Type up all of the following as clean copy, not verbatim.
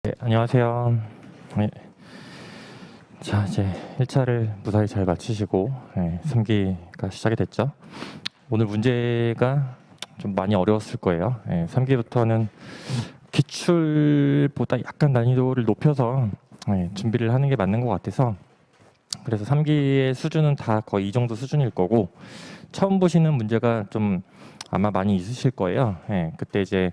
네, 안녕하세요. 네. 자, 이제 1차를 무사히 잘 마치시고 3기가 시작이 됐죠. 오늘 문제가 좀 많이 어려웠을 거예요. 3기부터는 기출보다 약간 난이도를 높여서 준비를 하는 게 맞는 것 같아서, 그래서 3기의 수준은 다 거의 이 정도 수준일 거고, 처음 보시는 문제가 좀 아마 많이 있으실 거예요. 그때 이제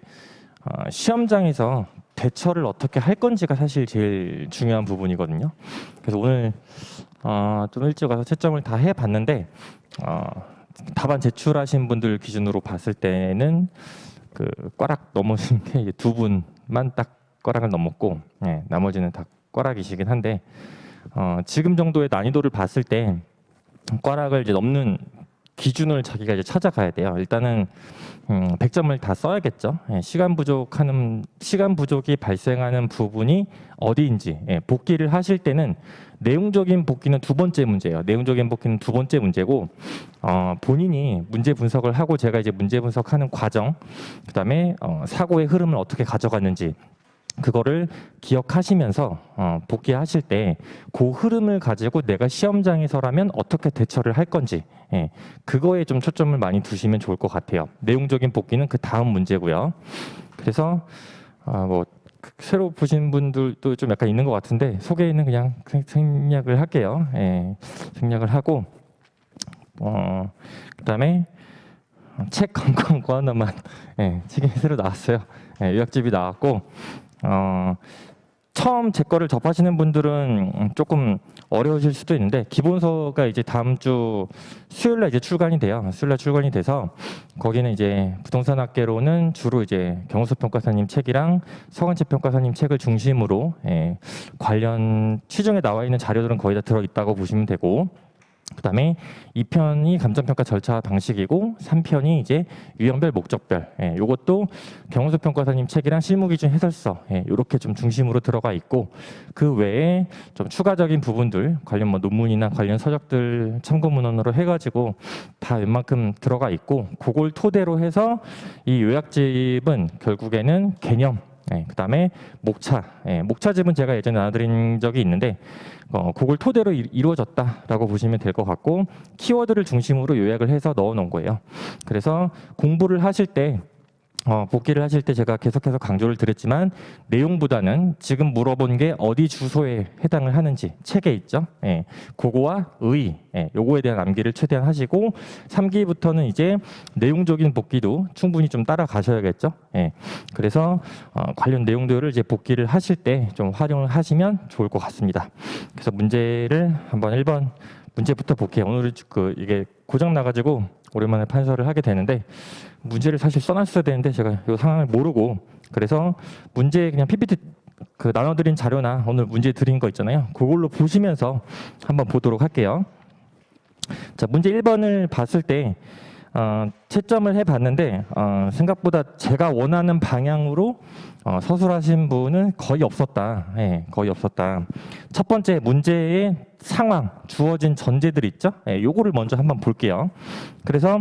시험장에서 대처를 어떻게 할 건지가 사실 제일 중요한 부분이거든요. 그래서 오늘 좀 일찍 와서 채점을 다 해봤는데, 답안 제출하신 분들 기준으로 봤을 때는 그 꽈락 넘으신 게 이제 2분만 딱 꽈락을 넘었고, 나머지는 다 꽈락이시긴 한데, 지금 정도의 난이도를 봤을 때 꽈락을 이제 넘는 기준을 자기가 이제 찾아가야 돼요. 일단은 100점을 다 써야겠죠. 시간 부족이 발생하는 부분이 어디인지, 복기를 하실 때는 내용적인 복기는 두 번째 문제예요. 내용적인 복기는 두 번째 문제고, 본인이 문제 분석을 하고 제가 이제 문제 분석하는 과정, 그다음에 사고의 흐름을 어떻게 가져갔는지, 그거를 기억하시면서 복귀하실 때 그 흐름을 가지고 내가 시험장에서라면 어떻게 대처를 할 건지, 그거에 좀 초점을 많이 두시면 좋을 것 같아요. 내용적인 복귀는 그 다음 문제고요. 그래서 뭐 새로 보신 분들도 좀 약간 있는 것 같은데, 소개는 그냥 생략을 할게요. 생략을 하고, 그다음에 책 광고 하나만, 책이 새로 나왔어요. 요약집이 나왔고, 처음 제 거를 접하시는 분들은 조금 어려우실 수도 있는데, 기본서가 이제 다음 주 수요일날 이제 출간이 돼요. 수요일날 출간이 돼서 거기는 이제 부동산학개론은 주로 이제 경호섭 평가사님 책이랑 서건채 평가사님 책을 중심으로 관련 취중에 나와 있는 자료들은 거의 다 들어 있다고 보시면 되고, 그다음에 2편이 감정평가 절차 방식이고 3편이 이제 유형별 목적별, 요것도 경호섭 평가사님 책이랑 실무기준 해설서, 요렇게 좀 중심으로 들어가 있고, 그 외에 좀 추가적인 부분들 관련 뭐 논문이나 관련 서적들 참고 문헌으로 해가지고 다 웬만큼 들어가 있고, 그걸 토대로 해서 이 요약집은 결국에는 개념, 그다음에 목차집은 제가 예전에 나눠드린 적이 있는데, 그걸 토대로 이루어졌다라고 보시면 될 것 같고, 키워드를 중심으로 요약을 해서 넣어놓은 거예요. 그래서 공부를 하실 때, 복기를 하실 때 제가 계속해서 강조를 드렸지만, 내용보다는 지금 물어본 게 어디 주소에 해당을 하는지 책에 있죠. 그거와 요거에 대한 암기를 최대한 하시고, 3기부터는 이제 내용적인 복기도 충분히 좀 따라가셔야겠죠. 그래서 관련 내용들을 이제 복기를 하실 때 좀 활용을 하시면 좋을 것 같습니다. 그래서 문제를 한번 1번 문제부터 볼게요. 오늘 이게 고장 나가지고 오랜만에 판서를 하게 되는데, 문제를 사실 써놨어야 되는데 제가 이 상황을 모르고, 그래서 문제 그냥 PPT 나눠드린 자료나 오늘 문제 드린 거 있잖아요. 그걸로 보시면서 한번 보도록 할게요. 자, 문제 1번을 봤을 때 채점을 해봤는데, 생각보다 제가 원하는 방향으로 서술하신 분은 거의 없었다. 거의 없었다. 첫 번째 문제의 상황, 주어진 전제들 있죠? 요거를 먼저 한번 볼게요. 그래서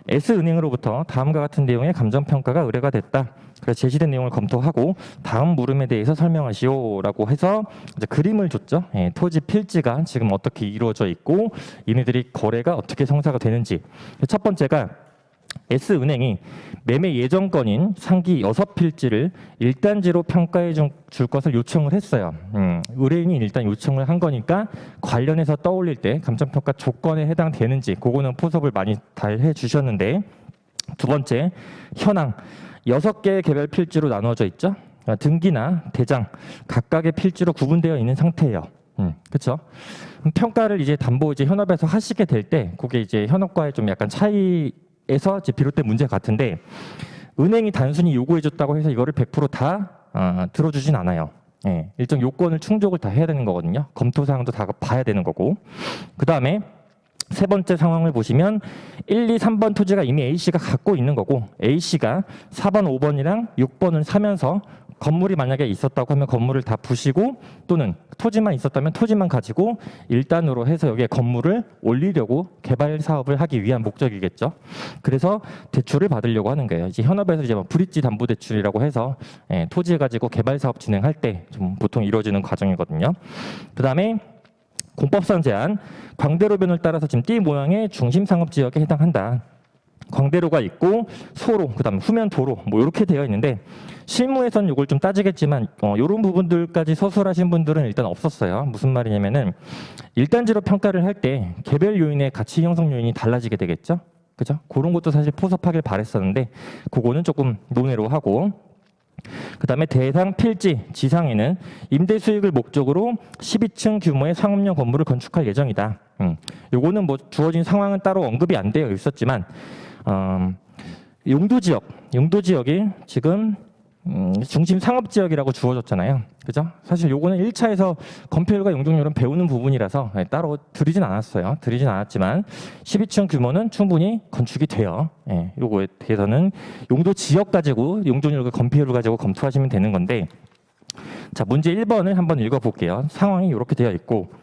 S은행으로부터 다음과 같은 내용의 감정평가가 의뢰가 됐다. 그래서 제시된 내용을 검토하고 다음 물음에 대해서 설명하시오라고 해서 이제 그림을 줬죠. 토지 필지가 지금 어떻게 이루어져 있고, 얘네들이 거래가 어떻게 성사가 되는지. 첫 번째가 S은행이 매매 예정건인 상기 6필지를 1단지로 평가해 줄 것을 요청을 했어요. 의뢰인이 일단 요청을 한 거니까 관련해서 떠올릴 때 감정평가 조건에 해당되는지, 그거는 포섭을 많이 잘 해주셨는데, 두 번째, 현황 6개의 개별 필지로 나누어져 있죠. 등기나 대장 각각의 필지로 구분되어 있는 상태예요. 그렇죠? 평가를 이제 담보 이제 현업에서 하시게 될 때, 그게 이제 현업과의 좀 약간 차이에서 이제 비롯된 문제 같은데, 은행이 단순히 요구해줬다고 해서 이거를 100% 들어주진 않아요. 일정 요건을 충족을 다 해야 되는 거거든요. 검토 사항도 다 봐야 되는 거고. 그 다음에 세 번째 상황을 보시면 1, 2, 3번 토지가 이미 A씨가 갖고 있는 거고, A씨가 4번, 5번이랑 6번을 사면서 건물이 만약에 있었다고 하면 건물을 다 부시고 또는 토지만 있었다면 토지만 가지고 일단으로 해서 여기에 건물을 올리려고 개발 사업을 하기 위한 목적이겠죠. 그래서 대출을 받으려고 하는 거예요. 이제 현업에서 이제 뭐 브릿지 담보 대출이라고 해서 토지 가지고 개발 사업 진행할 때 좀 보통 이루어지는 과정이거든요. 그다음에 공법상 제한, 광대로변을 따라서 지금 띠 모양의 중심 상업 지역에 해당한다. 광대로가 있고 소로, 그다음 후면 도로 뭐 이렇게 되어 있는데 실무에서는 이걸 좀 따지겠지만 이런 부분들까지 서술하신 분들은 일단 없었어요. 무슨 말이냐면은 일단지로 평가를 할 때 개별 요인의 가치 형성 요인이 달라지게 되겠죠. 그죠? 그런 것도 사실 포섭하길 바랬었는데 그거는 조금 논외로 하고, 그다음에 대상 필지 지상에는 임대 수익을 목적으로 12층 규모의 상업용 건물을 건축할 예정이다. 요거는 뭐 주어진 상황은 따로 언급이 안 되어 있었지만 용도 지역이 지금 중심 상업 지역이라고 주어졌잖아요. 그죠? 사실 요거는 1차에서 건폐율과 용적률은 배우는 부분이라서 따로 드리진 않았어요. 드리진 않았지만 12층 규모는 충분히 건축이 돼요. 요거에 대해서는 용도 지역 가지고 용적률과 건폐율을 가지고 검토하시면 되는 건데, 자, 문제 1번을 한번 읽어볼게요. 상황이 이렇게 되어 있고,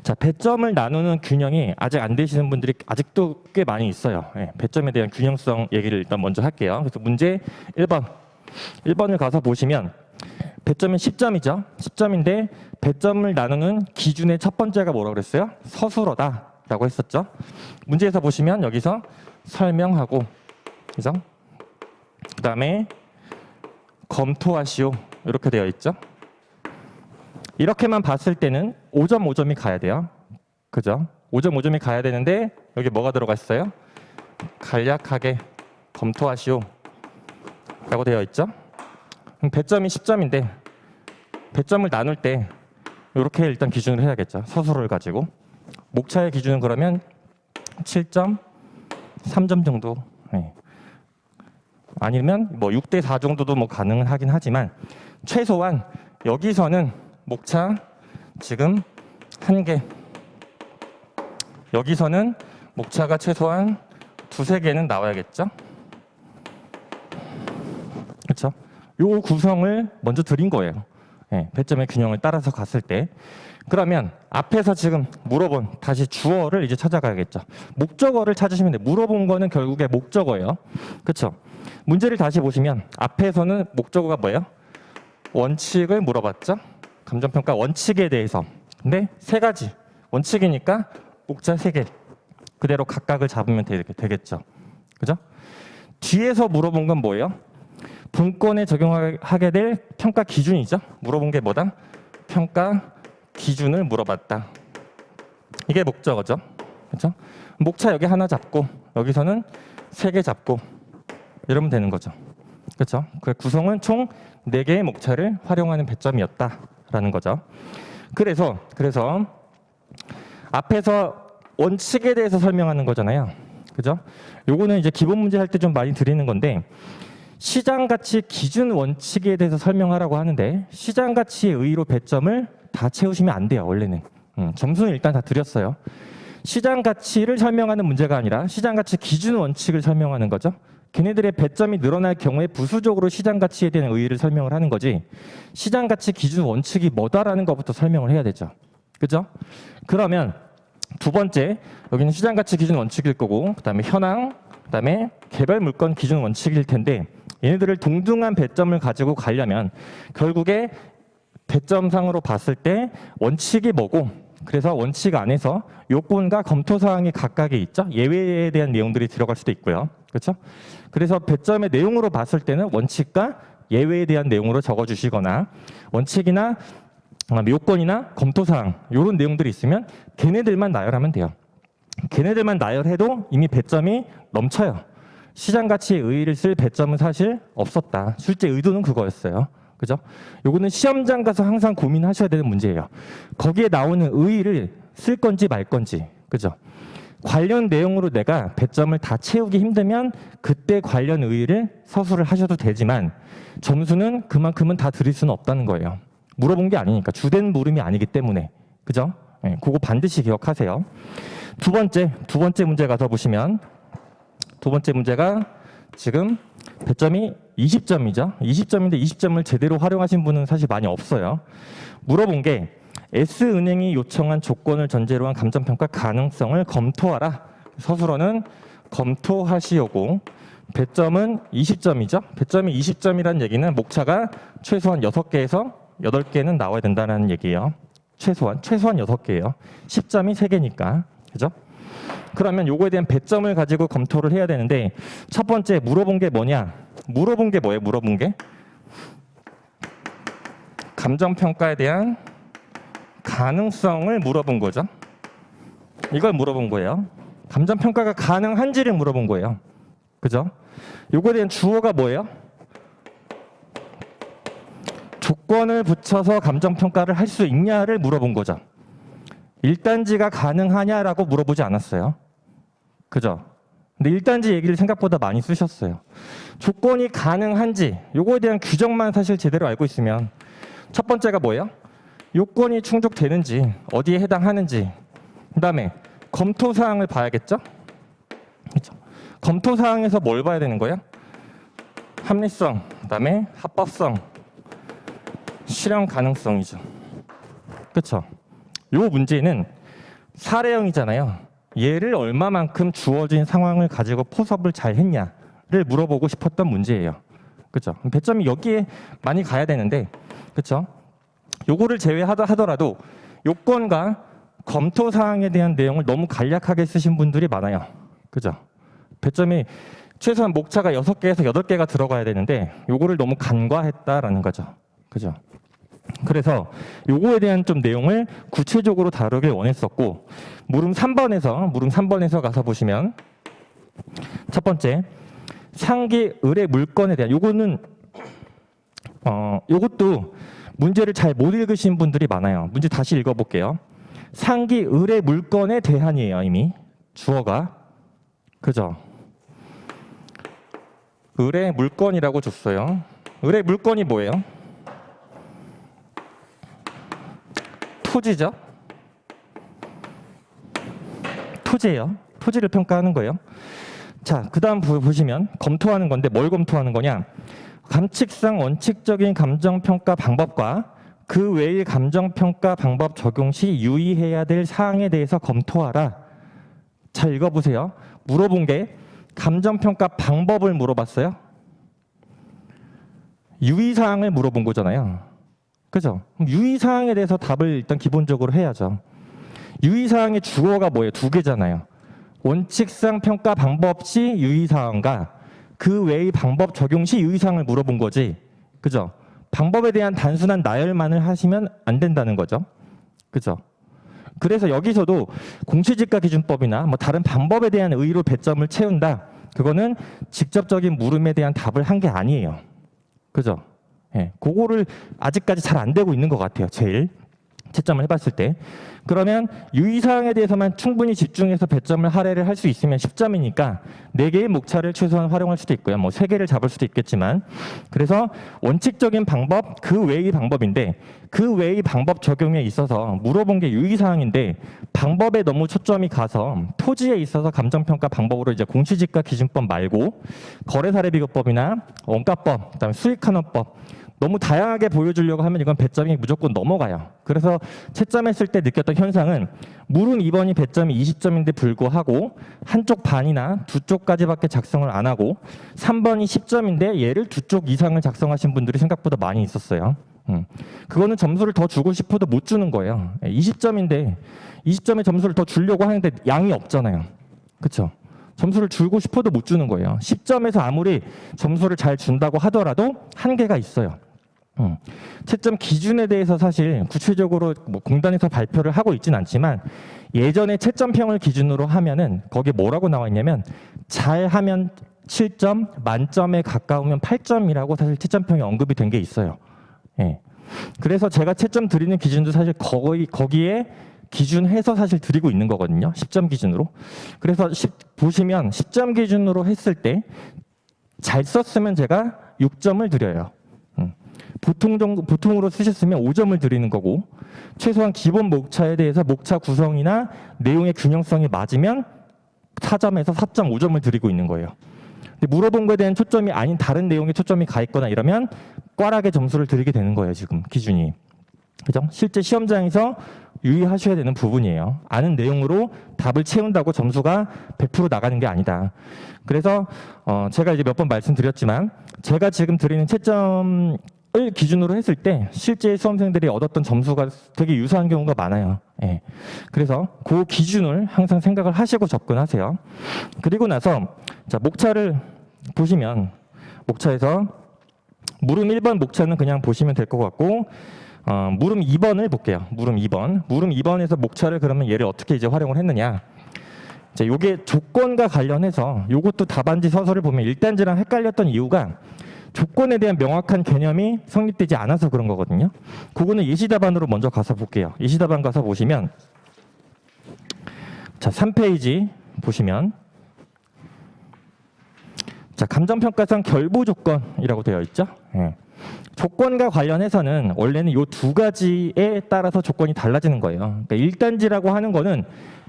자, 배점을 나누는 균형이 아직 안 되시는 분들이 아직도 꽤 많이 있어요. 배점에 대한 균형성 얘기를 일단 먼저 할게요. 그래서 문제 1번을 가서 보시면 배점은 10점이죠. 10점인데 배점을 나누는 기준의 첫 번째가 뭐라고 그랬어요? 서술어다라고 했었죠. 문제에서 보시면 여기서 설명하고, 그죠? 그다음에 검토하시오 이렇게 되어 있죠. 이렇게만 봤을 때는 5점 5점이 가야 돼요. 그죠? 5점 5점이 가야 되는데 여기 뭐가 들어가 있어요? 간략하게 검토하시오 라고 되어 있죠. 배점이 10점인데 배점을 나눌 때 이렇게 일단 기준을 해야겠죠. 서술을 가지고. 목차의 기준은 그러면 7점, 3점 정도. 아니면 뭐 6대 4 정도도 뭐 가능은 하긴 하지만 최소한 여기서는 목차 지금 1개, 여기서는 목차가 최소한 2~3개는 나와야겠죠. 그렇죠? 요 구성을 먼저 드린 거예요. 배점의 균형을 따라서 갔을 때. 그러면 앞에서 지금 물어본 다시 주어를 이제 찾아가야겠죠. 목적어를 찾으시면 돼요. 물어본 거는 결국에 목적어예요. 그렇죠? 문제를 다시 보시면 앞에서는 목적어가 뭐예요? 원칙을 물어봤죠. 감정평가 원칙에 대해서. 근데 3가지 원칙이니까 목차 3개 그대로 각각을 잡으면 되겠죠. 그죠? 뒤에서 물어본 건 뭐예요? 분권에 적용하게 될 평가 기준이죠. 물어본 게 뭐다? 평가 기준을 물어봤다. 이게 목적어죠. 그렇죠? 목차 여기 하나 잡고 여기서는 3개 잡고 이러면 되는 거죠. 그렇죠? 그 구성은 총 4개의 목차를 활용하는 배점이었다라는 거죠. 그래서 앞에서 원칙에 대해서 설명하는 거잖아요. 그죠? 요거는 이제 기본 문제 할 때 좀 많이 드리는 건데, 시장 가치 기준 원칙에 대해서 설명하라고 하는데 시장 가치의 의의로 배점을 다 채우시면 안 돼요. 원래는 점수는 일단 다 드렸어요. 시장 가치를 설명하는 문제가 아니라 시장 가치 기준 원칙을 설명하는 거죠. 걔네들의 배점이 늘어날 경우에 부수적으로 시장 가치에 대한 의의를 설명을 하는 거지, 시장 가치 기준 원칙이 뭐다라는 것부터 설명을 해야 되죠. 그죠? 그러면 두 번째, 여기는 시장 가치 기준 원칙일 거고, 그다음에 현황, 그다음에 개별 물건 기준 원칙일 텐데, 얘네들을 동등한 배점을 가지고 가려면 결국에 배점상으로 봤을 때 원칙이 뭐고, 그래서 원칙 안에서 요건과 검토 사항이 각각에 있죠. 예외에 대한 내용들이 들어갈 수도 있고요. 그렇죠? 그래서 배점의 내용으로 봤을 때는 원칙과 예외에 대한 내용으로 적어주시거나, 원칙이나 요건이나 검토 사항 이런 내용들이 있으면 걔네들만 나열하면 돼요. 걔네들만 나열해도 이미 배점이 넘쳐요. 시장 가치의 의의를 쓸 배점은 사실 없었다. 실제 의도는 그거였어요. 그죠? 요거는 시험장 가서 항상 고민하셔야 되는 문제예요. 거기에 나오는 의의를 쓸 건지 말 건지. 그죠? 관련 내용으로 내가 배점을 다 채우기 힘들면 그때 관련 의의를 서술을 하셔도 되지만 점수는 그만큼은 다 드릴 수는 없다는 거예요. 물어본 게 아니니까, 주된 물음이 아니기 때문에. 그죠? 그거 반드시 기억하세요. 두 번째 문제 가서 보시면, 두 번째 문제가 지금 배점이 20점이죠. 20점인데 20점을 제대로 활용하신 분은 사실 많이 없어요. 물어본 게 S은행이 요청한 조건을 전제로 한 감정평가 가능성을 검토하라. 서술어는 검토하시오고 배점은 20점이죠. 배점이 20점이라는 얘기는 목차가 최소한 6개에서 8개는 나와야 된다는 얘기예요. 최소한 6개예요. 10점이 3개니까. 그죠? 그러면 요거에 대한 배점을 가지고 검토를 해야 되는데 첫 번째 물어본 게 뭐냐? 물어본 게 뭐예요? 물어본 게 감정평가에 대한 가능성을 물어본 거죠. 이걸 물어본 거예요. 감정평가가 가능한지를 물어본 거예요. 그죠? 요거에 대한 주어가 뭐예요? 조건을 붙여서 감정평가를 할 수 있냐를 물어본 거죠. 일단지가 가능하냐라고 물어보지 않았어요. 그죠? 근데 일단지 얘기를 생각보다 많이 쓰셨어요. 조건이 가능한지 요거에 대한 규정만 사실 제대로 알고 있으면 첫 번째가 뭐예요? 요건이 충족되는지 어디에 해당하는지 그다음에 검토사항을 봐야겠죠? 그렇죠? 검토사항에서 뭘 봐야 되는 거예요? 합리성, 그다음에 합법성, 실현 가능성이죠. 그렇죠? 요 문제는 사례형이잖아요. 얘를 얼마만큼 주어진 상황을 가지고 포섭을 잘 했냐를 물어보고 싶었던 문제예요. 그렇죠? 배점이 여기에 많이 가야 되는데, 그렇죠? 요거를 제외하더라도 요건과 검토 사항에 대한 내용을 너무 간략하게 쓰신 분들이 많아요. 그죠? 배점이 최소한 목차가 6개에서 8개가 들어가야 되는데 요거를 너무 간과했다라는 거죠. 그죠? 그래서 요거에 대한 좀 내용을 구체적으로 다루길 원했었고 물음 3번에서 가서 보시면 첫 번째 상기 의뢰 물건에 대한 요거는 요것도 문제를 잘 못 읽으신 분들이 많아요. 문제 다시 읽어볼게요. 상기 의뢰 물건에 대한이에요. 이미 주어가 그죠? 의뢰 물건이라고 줬어요. 의뢰 물건이 뭐예요? 토지죠. 토지예요. 토지를 평가하는 거예요. 자, 그 다음 보시면 검토하는 건데 뭘 검토하는 거냐? 감칙상 원칙적인 감정평가 방법과 그 외의 감정평가 방법 적용 시 유의해야 될 사항에 대해서 검토하라. 잘 읽어보세요. 물어본 게 감정평가 방법을 물어봤어요. 유의사항을 물어본 거잖아요. 그죠? 유의사항에 대해서 답을 일단 기본적으로 해야죠. 유의사항의 주어가 뭐예요? 2개잖아요. 원칙상 평가 방법 시 유의사항과 그 외의 방법 적용 시 유의사항을 물어본 거지. 그죠? 방법에 대한 단순한 나열만을 하시면 안 된다는 거죠. 그죠? 그래서 여기서도 공시지가기준법이나 뭐 다른 방법에 대한 의의로 배점을 채운다. 그거는 직접적인 물음에 대한 답을 한 게 아니에요. 그죠? 예, 그거를 아직까지 잘 안 되고 있는 것 같아요. 제일 채점을 해봤을 때. 그러면 유의사항에 대해서만 충분히 집중해서 배점을 할애를 할 수 있으면 10점이니까 4개의 목차를 최소한 활용할 수도 있고요. 뭐 3개를 잡을 수도 있겠지만 그래서 원칙적인 방법, 그 외의 방법인데 그 외의 방법 적용에 있어서 물어본 게 유의사항인데 방법에 너무 초점이 가서 토지에 있어서 감정평가 방법으로 이제 공시지가기준법 말고 거래사례비교법이나 원가법, 그다음에 수익환원법 너무 다양하게 보여주려고 하면 이건 배점이 무조건 넘어가요. 그래서 채점했을 때 느꼈던 현상은 물음 2번이 배점이 20점인데 불구하고 한쪽 반이나 2쪽까지밖에 작성을 안 하고 3번이 10점인데 얘를 2쪽 이상을 작성하신 분들이 생각보다 많이 있었어요. 그거는 점수를 더 주고 싶어도 못 주는 거예요. 20점인데 20점의 점수를 더 주려고 하는데 양이 없잖아요. 그렇죠? 점수를 주고 싶어도 못 주는 거예요. 10점에서 아무리 점수를 잘 준다고 하더라도 한계가 있어요. 채점 기준에 대해서 사실 구체적으로 뭐 공단에서 발표를 하고 있진 않지만 예전에 채점평을 기준으로 하면은 거기에 뭐라고 나와 있냐면 잘하면 7점, 만점에 가까우면 8점이라고 사실 채점평이 언급이 된 게 있어요. 예. 그래서 제가 채점 드리는 기준도 사실 거의 거기에 기준해서 사실 드리고 있는 거거든요. 10점 기준으로. 그래서 보시면 10점 기준으로 했을 때 잘 썼으면 제가 6점을 드려요. 보통으로 쓰셨으면 5점을 드리는 거고 최소한 기본 목차에 대해서 목차 구성이나 내용의 균형성이 맞으면 4점에서 4.5점을 드리고 있는 거예요. 근데 물어본 거에 대한 초점이 아닌 다른 내용에 초점이 가 있거나 이러면 꽈락의 점수를 드리게 되는 거예요. 지금 기준이. 그죠? 실제 시험장에서 유의하셔야 되는 부분이에요. 아는 내용으로 답을 채운다고 점수가 100% 나가는 게 아니다. 그래서 제가 이제 몇 번 말씀드렸지만 제가 지금 드리는 채점을 기준으로 했을 때 실제 수험생들이 얻었던 점수가 되게 유사한 경우가 많아요. 예. 그래서 그 기준을 항상 생각을 하시고 접근하세요. 그리고 나서 자, 목차를 보시면 목차에서 물음 1번 목차는 그냥 보시면 될 것 같고 물음 2번을 볼게요. 물음 2번. 물음 2번에서 목차를 그러면 얘를 어떻게 이제 활용을 했느냐. 자, 요게 조건과 관련해서 요것도 답안지 서술을 보면 1단지랑 헷갈렸던 이유가 조건에 대한 명확한 개념이 성립되지 않아서 그런 거거든요. 그거는 예시답안으로 먼저 가서 볼게요. 예시답안 가서 보시면 자, 3페이지 보시면 자, 감정평가상 결부 조건이라고 되어 있죠. 예. 조건과 관련해서는 원래는 이 두 가지에 따라서 조건이 달라지는 거예요. 그러니까 1단지라고 하는 거는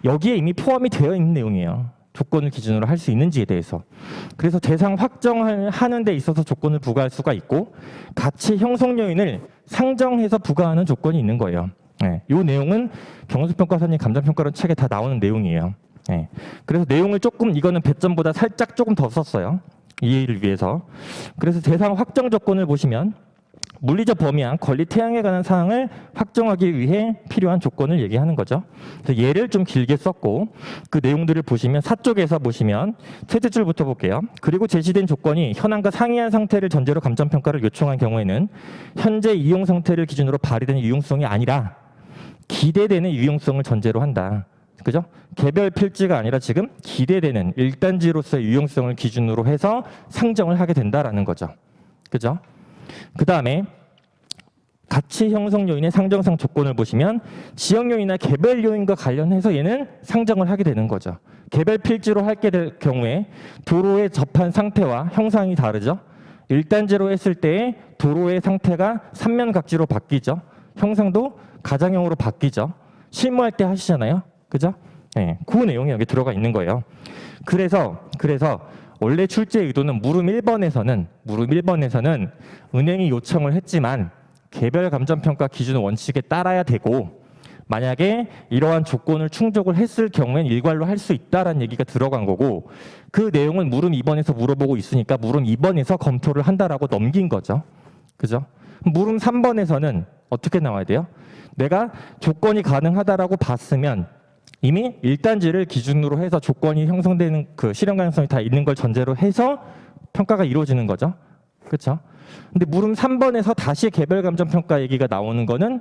여기에 이미 포함이 되어 있는 내용이에요. 조건을 기준으로 할 수 있는지에 대해서. 그래서 대상 확정을 하는 데 있어서 조건을 부과할 수가 있고 가치 형성 요인을 상정해서 부과하는 조건이 있는 거예요. 네, 이 내용은 경수평가사님 감정평가론 책에 다 나오는 내용이에요. 네, 그래서 내용을 조금 이거는 배점보다 살짝 조금 더 썼어요. 이해를 위해서. 그래서 대상 확정 조건을 보시면 물리적 범위와 권리 태양에 관한 사항을 확정하기 위해 필요한 조건을 얘기하는 거죠. 그래서 예를 좀 길게 썼고 그 내용들을 보시면 4쪽에서 보시면 셋째 줄부터 볼게요. 그리고 제시된 조건이 현황과 상이한 상태를 전제로 감정평가를 요청한 경우에는 현재 이용 상태를 기준으로 발휘되는 유용성이 아니라 기대되는 유용성을 전제로 한다. 그죠? 개별 필지가 아니라 지금 기대되는 1단지로서의 유용성을 기준으로 해서 상정을 하게 된다라는 거죠. 그죠? 그 다음에 가치 형성 요인의 상정상 조건을 보시면 지역 요인이나 개별 요인과 관련해서 얘는 상정을 하게 되는 거죠. 개별 필지로 하게 될 경우에 도로에 접한 상태와 형상이 다르죠. 1단지로 했을 때 도로의 상태가 삼면각지로 바뀌죠. 형상도 가장형으로 바뀌죠. 실무할 때 하시잖아요. 그죠? 네, 그 내용이 여기 들어가 있는 거예요. 그래서 원래 출제 의도는 물음 1번에서는 은행이 요청을 했지만 개별 감정평가 기준 원칙에 따라야 되고 만약에 이러한 조건을 충족을 했을 경우엔 일괄로 할 수 있다라는 얘기가 들어간 거고 그 내용은 물음 2번에서 물어보고 있으니까 물음 2번에서 검토를 한다라고 넘긴 거죠. 그죠? 물음 3번에서는 어떻게 나와야 돼요? 내가 조건이 가능하다라고 봤으면 이미 1단지를 기준으로 해서 조건이 형성되는 그 실현 가능성이 다 있는 걸 전제로 해서 평가가 이루어지는 거죠. 그렇죠? 근데 물음 3번에서 다시 개별 감정 평가 얘기가 나오는 거는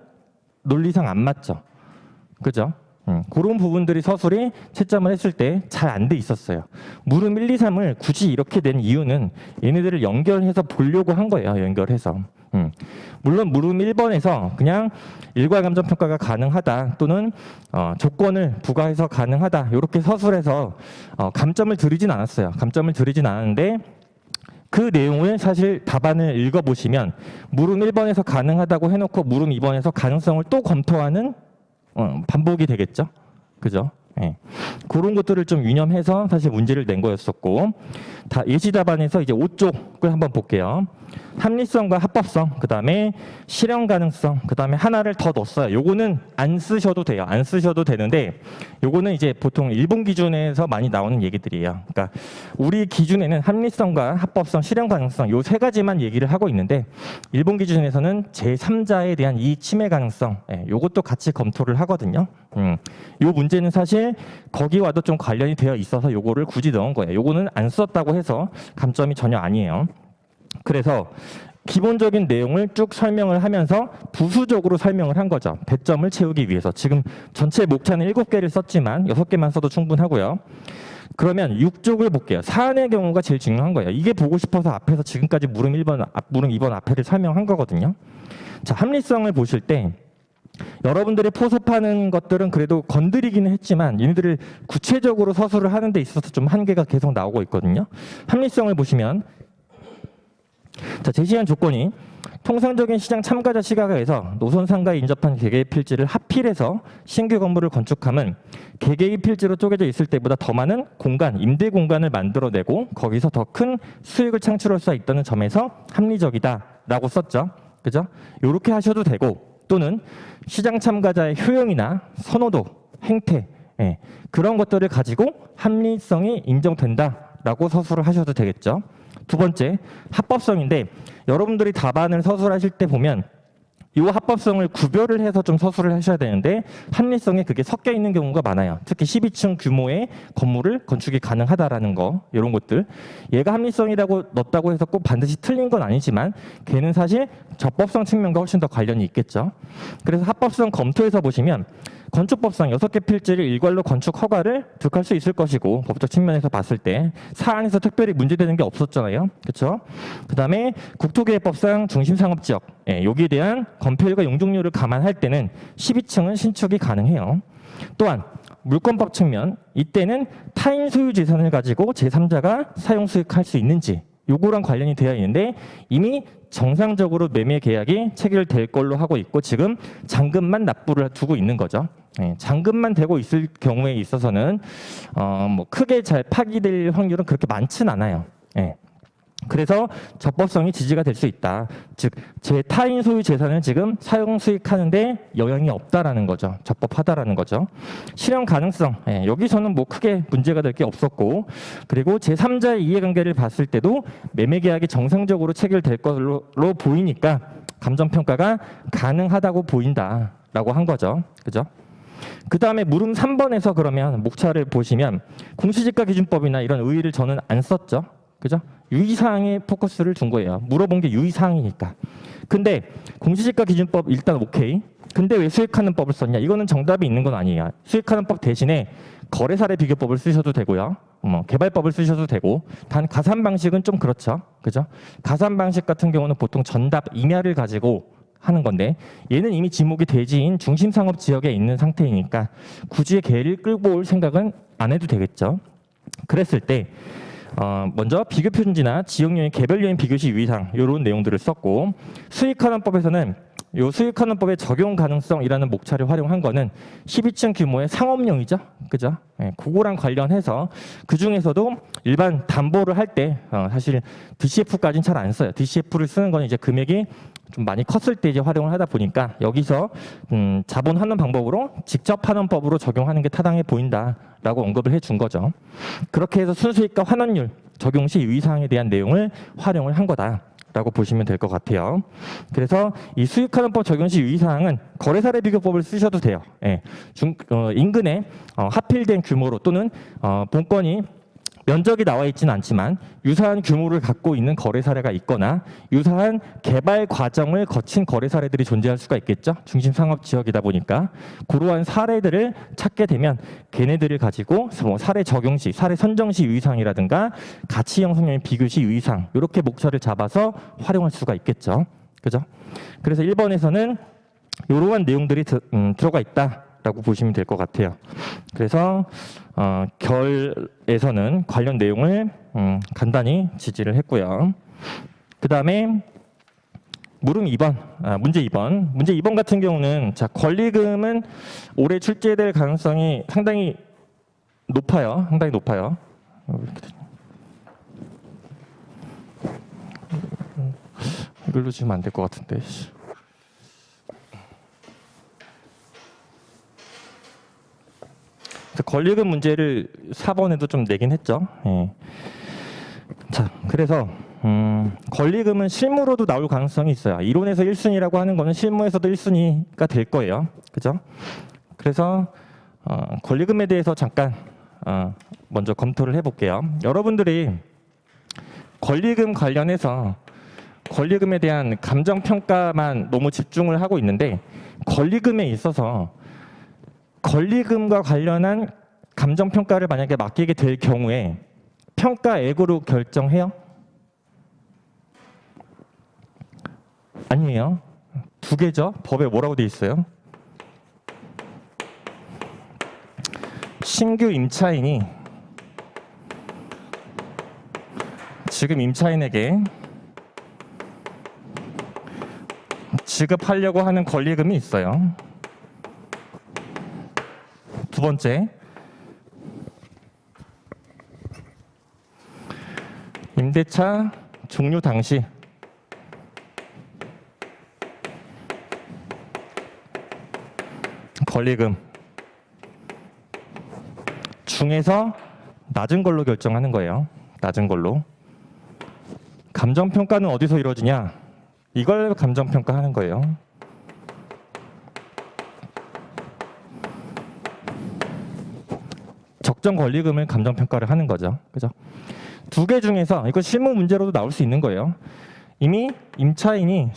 논리상 안 맞죠. 그죠? 그런 부분들이 서술이 채점을 했을 때 잘 안 돼 있었어요. 물음 1, 2, 3을 굳이 이렇게 된 이유는 얘네들을 연결해서 보려고 한 거예요. 연결해서. 물론 물음 1번에서 그냥 일괄 감정 평가가 가능하다 또는 조건을 부과해서 가능하다 이렇게 서술해서 감점을 드리진 않았어요. 감점을 드리진 않았는데 그 내용을 사실 답안을 읽어보시면 물음 1번에서 가능하다고 해놓고 물음 2번에서 가능성을 또 검토하는 반복이 되겠죠. 그죠? 네. 그런 것들을 좀 유념해서 사실 문제를 낸 거였었고 예시 답안에서 이제 5쪽을 한번 볼게요. 합리성과 합법성, 그 다음에 실현 가능성, 그 다음에 하나를 더 넣었어요. 요거는 안 쓰셔도 돼요. 안 쓰셔도 되는데 요거는 이제 보통 일본 기준에서 많이 나오는 얘기들이에요. 그러니까 우리 기준에는 합리성과 합법성, 실현 가능성 요 세 가지만 얘기를 하고 있는데 일본 기준에서는 제3자에 대한 이 침해 가능성 요것도 같이 검토를 하거든요. 요 문제는 사실 거기와도 좀 관련이 되어 있어서 요거를 굳이 넣은 거예요. 요거는 안 썼다고 해서 감점이 전혀 아니에요. 그래서 기본적인 내용을 쭉 설명을 하면서 부수적으로 설명을 한 거죠. 배점을 채우기 위해서. 지금 전체 목차는 7개를 썼지만 6개만 써도 충분하고요. 그러면 6쪽을 볼게요. 사안의 경우가 제일 중요한 거예요. 이게 보고 싶어서 앞에서 지금까지 물음 1번, 물음 2번 앞에를 설명한 거거든요. 자, 합리성을 보실 때 여러분들이 포섭하는 것들은 그래도 건드리기는 했지만 얘네들을 구체적으로 서술을 하는 데 있어서 좀 한계가 계속 나오고 있거든요. 합리성을 보시면 자, 제시한 조건이 통상적인 시장 참가자 시각에서 노선 상가에 인접한 개개의 필지를 하필해서 신규 건물을 건축함은 개개의 필지로 쪼개져 있을 때보다 더 많은 공간, 임대 공간을 만들어내고 거기서 더 큰 수익을 창출할 수 있다는 점에서 합리적이다라고 썼죠. 그죠? 이렇게 하셔도 되고, 또는 시장 참가자의 효용이나 선호도, 행태, 그런 것들을 가지고 합리성이 인정된다라고 서술을 하셔도 되겠죠. 두 번째, 합법성인데 여러분들이 답안을 서술하실 때 보면 이 합법성을 구별을 해서 좀 서술을 하셔야 되는데 합리성에 그게 섞여 있는 경우가 많아요. 특히 12층 규모의 건물을 건축이 가능하다라는 거, 이런 것들. 얘가 합리성이라고 넣었다고 해서 꼭 반드시 틀린 건 아니지만 걔는 사실 적법성 측면과 훨씬 더 관련이 있겠죠. 그래서 합법성 검토에서 보시면 건축법상 6개 필지를 일괄로 건축 허가를 득할 수 있을 것이고, 법적 측면에서 봤을 때 사안에서 특별히 문제되는 게 없었잖아요. 그렇죠? 그다음에 국토계획법상 중심상업지역, 여기에 대한 건폐율과 용적률을 감안할 때는 12층은 신축이 가능해요. 또한 물권법 측면, 이때는 타인 소유 재산을 가지고 제3자가 사용 수익할 수 있는지, 요거랑 관련이 되어 있는데 이미 정상적으로 매매 계약이 체결될 걸로 하고 있고 지금 잔금만 납부를 두고 있는 거죠. 잔금만 되고 있을 경우에 있어서는 뭐 크게 잘 파기될 확률은 그렇게 많지는 않아요. 그래서 적법성이 지지가 될 수 있다. 즉, 제 타인 소유 재산을 지금 사용 수익하는데 영향이 없다라는 거죠. 적법하다라는 거죠. 실현 가능성, 여기서는 뭐 크게 문제가 될 게 없었고, 그리고 제3자의 이해관계를 봤을 때도 매매 계약이 정상적으로 체결될 걸로 보이니까 감정평가가 가능하다고 보인다라고 한 거죠. 그죠? 그 다음에 물음 3번에서 그러면 목차를 보시면 공시지가 기준법이나 이런 의의를 저는 안 썼죠. 그죠? 유의사항에 포커스를 준 거예요. 물어본 게 유의사항이니까. 근데 공시지가 기준법 일단 오케이. 근데 왜 수익하는 법을 썼냐? 이거는 정답이 있는 건 아니에요. 수익하는 법 대신에 거래사례 비교법을 쓰셔도 되고요. 개발법을 쓰셔도 되고, 단 가산 방식은 좀 그렇죠. 그죠? 가산 방식 같은 경우는 보통 전답 임야를 가지고 하는 건데 얘는 이미 지목이 대지인 중심상업 지역에 있는 상태이니까 굳이 개를 끌고 올 생각은 안 해도 되겠죠. 그랬을 때 먼저 비교 표준지나 지역 요인, 개별 요인 비교시 유의사항 이런 내용들을 썼고, 수익환원법에서는 요 수익환원법의 적용 가능성이라는 목차를 활용한 거는 12층 규모의 상업용이죠. 그죠? 그거랑 관련해서 그 중에서도 일반 담보를 할 때 사실 DCF까지는 잘 안 써요. DCF를 쓰는 거는 이제 금액이 좀 많이 컸을 때 이제 활용을 하다 보니까 여기서 자본 환원 방법으로 직접 환원법으로 적용하는 게 타당해 보인다라고 언급을 해준 거죠. 그렇게 해서 순수익과 환원율 적용 시 유의사항에 대한 내용을 활용을 한 거다라고 보시면 될 것 같아요. 그래서 이 수익환원법 적용 시 유의사항은 거래사례 비교법을 쓰셔도 돼요. 인근에 하필된 규모로 또는 본건이 면적이 나와 있지는 않지만 유사한 규모를 갖고 있는 거래 사례가 있거나 유사한 개발 과정을 거친 거래 사례들이 존재할 수가 있겠죠. 중심 상업 지역이다 보니까 그러한 사례들을 찾게 되면 걔네들을 가지고 뭐 사례 적용 시, 사례 선정 시 유의사항이라든가 가치 형성률 비교 시 유의사항 이렇게 목차를 잡아서 활용할 수가 있겠죠. 그죠? 그래서 1번에서는 이러한 내용들이 들어가 있다라고 보시면 될 것 같아요. 그래서 결에서는 관련 내용을 간단히 지지를 했고요. 그 다음에 물음 2번, 문제 2번. 문제 2번 같은 경우는 자, 권리금은 올해 출제될 가능성이 상당히 높아요. 상당히 높아요. 이걸로 지면 안 될 것 같은데. 권리금 문제를 4번에도 좀 내긴 했죠. 자, 그래서 권리금은 실무로도 나올 가능성이 있어요. 이론에서 1순위라고 하는 거는 실무에서도 1순위가 될 거예요. 그죠? 그래서 권리금에 대해서 잠깐 먼저 검토를 해볼게요. 여러분들이 권리금 관련해서 권리금에 대한 감정평가만 너무 집중을 하고 있는데 권리금에 있어서 권리금과 관련한 감정평가를 만약에 맡기게 될 경우에 평가액으로 결정해요? 아니에요. 두 개죠. 법에 뭐라고 돼 있어요? 신규 임차인이 지금 임차인에게 지급하려고 하는 권리금이 있어요. 두 번째, 임대차 종료 당시 권리금 중에서 낮은 걸로 결정하는 거예요. 낮은 걸로. 감정평가는 어디서 이루어지냐? 이걸 감정평가하는 거예요. 적정 권리금을 감정평가를 하는 거죠. 그죠? 두 개 중에서 이거 실무 문제로도 나올 수 있는 거예요. 이미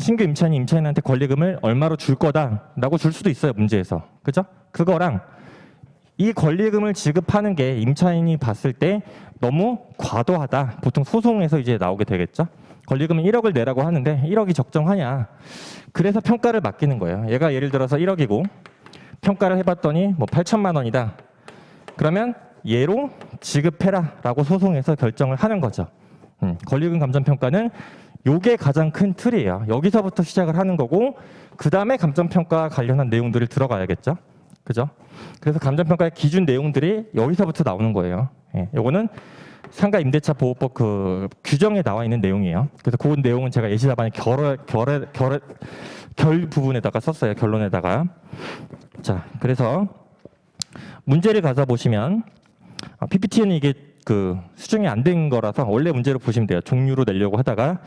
신규 임차인이 임차인한테 권리금을 얼마로 줄 거다라고 줄 수도 있어요. 문제에서. 그죠? 그거랑 이 권리금을 지급하는 게 임차인이 봤을 때 너무 과도하다. 보통 소송에서 이제 나오게 되겠죠. 권리금은 1억을 내라고 하는데 1억이 적정하냐. 그래서 평가를 맡기는 거예요. 얘가 예를 들어서 1억이고 평가를 해봤더니 뭐 8천만 원이다. 그러면 얘로 지급해라 라고 소송에서 결정을 하는 거죠. 권리금 감정평가는 요게 가장 큰 틀이에요. 여기서부터 시작을 하는 거고 그 다음에 감정평가 관련한 내용들을 들어가야겠죠. 그죠? 그래서 감정평가의 기준 내용들이 여기서부터 나오는 거예요. 예, 요거는 상가 임대차 보호법 그 규정에 나와 있는 내용이에요. 그래서 그 내용은 제가 예시답안의 결 부분에다가 썼어요. 결론에다가. 자, 그래서 문제를 가서 보시면 PPT는 이게 그 수정이 안 된 거라서 원래 문제로 보시면 돼요. 종류로 내려고 하다가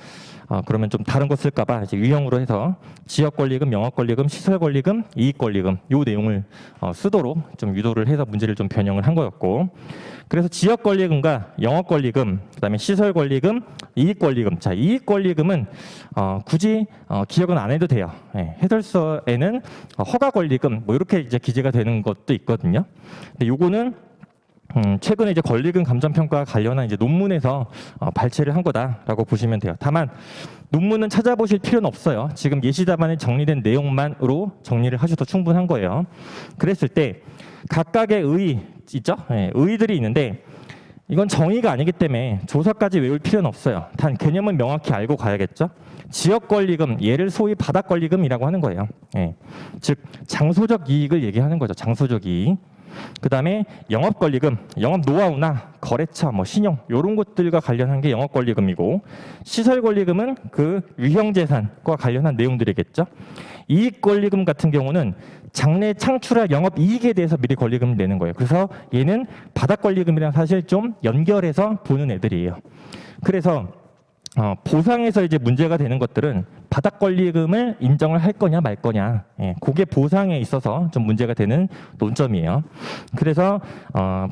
그러면 좀 다른 거 쓸까봐 이제 유형으로 해서 지역권리금, 영업권리금, 시설권리금, 이익권리금 요 내용을 쓰도록 좀 유도를 해서 문제를 좀 변형을 한 거였고, 그래서 지역권리금과 영업권리금, 그다음에 시설권리금, 이익권리금. 자, 이익권리금은 굳이 기억은 안 해도 돼요. 예, 해설서에는 허가권리금 뭐 이렇게 이제 기재가 되는 것도 있거든요. 근데 요거는 최근에 이제 권리금 감정평가 관련한 이제 논문에서 발췌를 한 거다라고 보시면 돼요. 다만 논문은 찾아보실 필요는 없어요. 지금 예시답안에 정리된 내용만으로 정리를 하셔도 충분한 거예요. 그랬을 때 각각의 의의 있죠? 네, 의의들이 있는데 이건 정의가 아니기 때문에 조사까지 외울 필요는 없어요. 단 개념은 명확히 알고 가야겠죠? 지역권리금, 얘를 소위 바닥권리금이라고 하는 거예요. 네, 즉 장소적 이익을 얘기하는 거죠. 장소적 이익. 그 다음에 영업권리금, 영업 노하우나 거래처, 뭐 신용 이런 것들과 관련한 게 영업권리금이고, 시설권리금은 그 유형재산과 관련한 내용들이겠죠. 이익권리금 같은 경우는 장래 창출할 영업이익에 대해서 미리 권리금을 내는 거예요. 그래서 얘는 바닥권리금이랑 사실 좀 연결해서 보는 애들이에요. 그래서 보상에서 이제 문제가 되는 것들은 바닥권리금을 인정을 할 거냐 말 거냐, 예, 그게 보상에 있어서 좀 문제가 되는 논점이에요. 그래서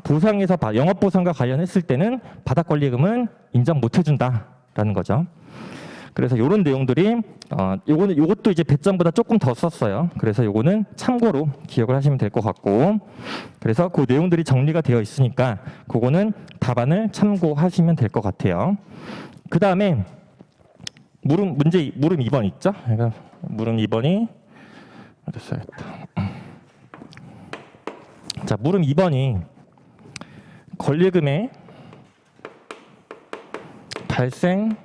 보상에서 영업보상과 관련했을 때는 바닥권리금은 인정 못 해준다라는 거죠. 그래서 이런 내용들이 요것도 이제 배점보다 조금 더 썼어요. 그래서 요거는 참고로 기억을 하시면 될 것 같고, 그래서 그 내용들이 정리가 되어 있으니까 그거는 답안을 참고하시면 될 것 같아요. 그 다음에 물음 2번 있죠? 그러니까 물음 2번이 어디 써야겠다. 자, 물음 2번이 권리금의 발생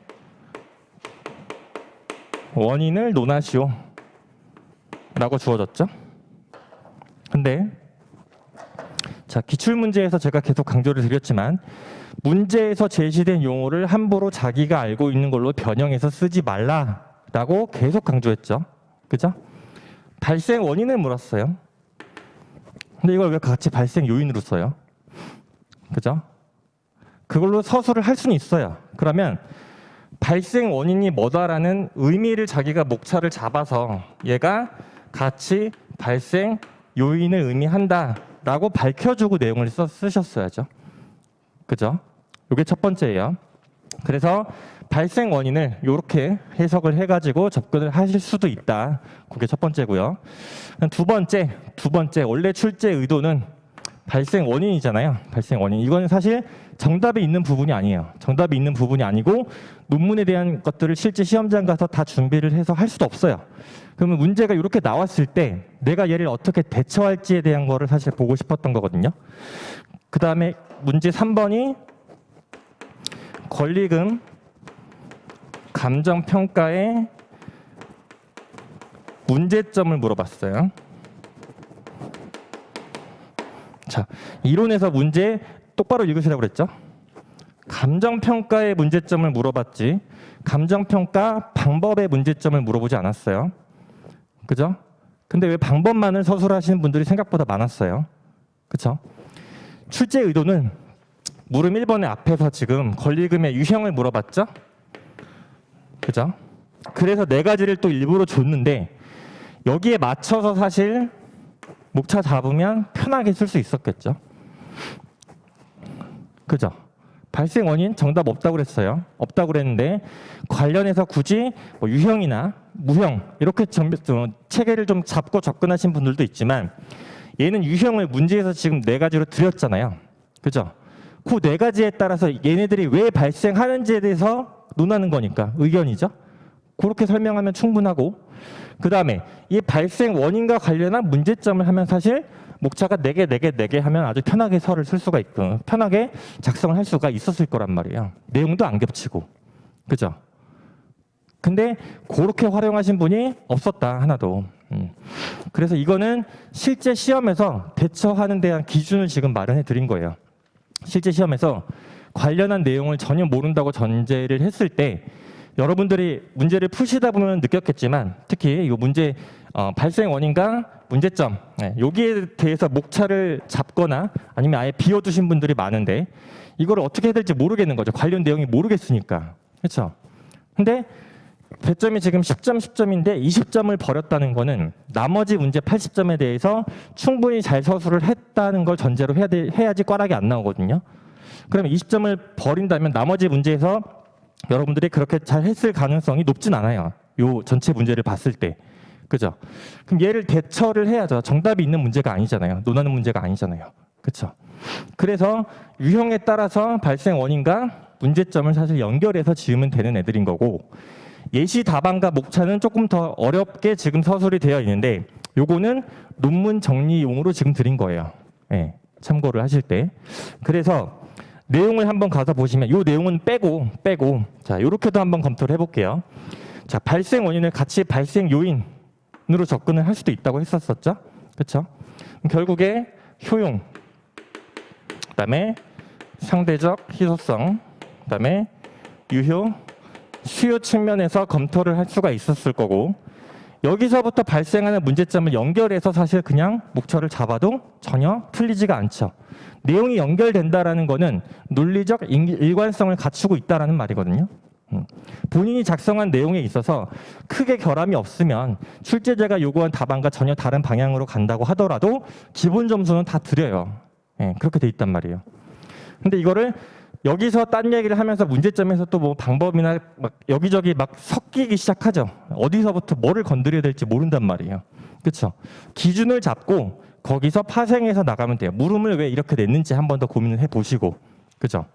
원인을 논하시오 라고 주어졌죠. 근데 자, 기출문제에서 제가 계속 강조를 드렸지만 문제에서 제시된 용어를 함부로 자기가 알고 있는 걸로 변형해서 쓰지 말라라고 계속 강조했죠. 그죠? 발생 원인을 물었어요. 근데 이걸 왜 같이 발생 요인으로 써요? 그죠? 그걸로 서술을 할 수는 있어요. 그러면 발생 원인이 뭐다라는 의미를 자기가 목차를 잡아서 얘가 같이 발생 요인을 의미한다라고 밝혀주고 내용을 쓰셨어야죠. 그죠? 이게 첫 번째예요. 그래서 발생 원인을 이렇게 해석을 해가지고 접근을 하실 수도 있다. 그게 첫 번째고요. 두 번째 원래 출제 의도는 발생 원인이잖아요. 발생 원인. 이건 사실 정답이 있는 부분이 아니에요. 정답이 있는 부분이 아니고 논문에 대한 것들을 실제 시험장 가서 다 준비를 해서 할 수도 없어요. 그러면 문제가 이렇게 나왔을 때 내가 얘를 어떻게 대처할지에 대한 거를 사실 보고 싶었던 거거든요. 그 다음에 문제 3번이 권리금 감정평가의 문제점을 물어봤어요. 자, 이론에서 문제 똑바로 읽으시라고 그랬죠? 감정평가의 문제점을 물어봤지 감정평가 방법의 문제점을 물어보지 않았어요. 그죠? 근데 왜 방법만을 서술하시는 분들이 생각보다 많았어요. 그쵸? 출제 의도는 물음 1번의 앞에서 지금 권리금의 유형을 물어봤죠? 그죠? 그래서 네 가지를 또 일부러 줬는데 여기에 맞춰서 사실 목차 잡으면 편하게 쓸 수 있었겠죠? 그죠? 발생 원인 정답 없다고 그랬어요. 없다고 그랬는데 관련해서 굳이 뭐 유형이나 무형 이렇게 체계를 좀 잡고 접근하신 분들도 있지만 얘는 유형을 문제에서 지금 네 가지로 드렸잖아요. 그죠? 그 네 가지에 따라서 얘네들이 왜 발생하는지에 대해서 논하는 거니까 의견이죠. 그렇게 설명하면 충분하고 그 다음에 이 발생 원인과 관련한 문제점을 하면 사실 목차가 4개 하면 아주 편하게 설을 쓸 수가 있고 편하게 작성을 할 수가 있었을 거란 말이에요. 내용도 안 겹치고. 그죠? 근데 그렇게 활용하신 분이 없었다 하나도. 그래서 이거는 실제 시험에서 대처하는 대한 기준을 지금 마련해 드린 거예요. 실제 시험에서 관련한 내용을 전혀 모른다고 전제를 했을 때 여러분들이 문제를 푸시다 보면 느꼈겠지만 특히 이 문제 발생 원인과 문제점 여기에 대해서 목차를 잡거나 아니면 아예 비워두신 분들이 많은데 이걸 어떻게 해야 될지 모르겠는 거죠. 관련 내용이 모르겠으니까. 그렇죠? 근데 배점이 지금 10점, 10점인데 20점을 버렸다는 거는 나머지 문제 80점에 대해서 충분히 잘 서술을 했다는 걸 전제로 해야지 꽈락이 안 나오거든요. 그러면 20점을 버린다면 나머지 문제에서 여러분들이 그렇게 잘 했을 가능성이 높진 않아요. 요 전체 문제를 봤을 때. 그죠? 그럼 얘를 대처를 해야죠. 정답이 있는 문제가 아니잖아요. 논하는 문제가 아니잖아요. 그렇죠? 그래서 유형에 따라서 발생 원인과 문제점을 사실 연결해서 지으면 되는 애들인 거고 예시 답안과 목차는 조금 더 어렵게 지금 서술이 되어 있는데 요거는 논문 정리용으로 지금 드린 거예요. 네, 참고를 하실 때. 그래서 내용을 한번 가서 보시면 요 내용은 빼고 자 요렇게도 한번 검토를 해볼게요. 자 발생 원인을 같이 발생 요인으로 접근을 할 수도 있다고 했었었죠. 그렇죠? 결국에 효용, 그다음에 상대적 희소성, 그다음에 유효, 수요 측면에서 검토를 할 수가 있었을 거고 여기서부터 발생하는 문제점을 연결해서 사실 그냥 목차를 잡아도 전혀 틀리지가 않죠. 내용이 연결된다라는 거는 논리적 일관성을 갖추고 있다라는 말이거든요. 본인이 작성한 내용에 있어서 크게 결함이 없으면 출제자가 요구한 답안과 전혀 다른 방향으로 간다고 하더라도 기본 점수는 다 드려요. 네, 그렇게 돼 있단 말이에요. 근데 이거를 여기서 딴 얘기를 하면서 문제점에서 또 뭐 방법이나 막 여기저기 막 섞이기 시작하죠. 어디서부터 뭐를 건드려야 될지 모른단 말이에요. 그렇죠? 기준을 잡고 거기서 파생해서 나가면 돼요. 물음을 왜 이렇게 냈는지 한 번 더 고민을 해보시고, 그죠?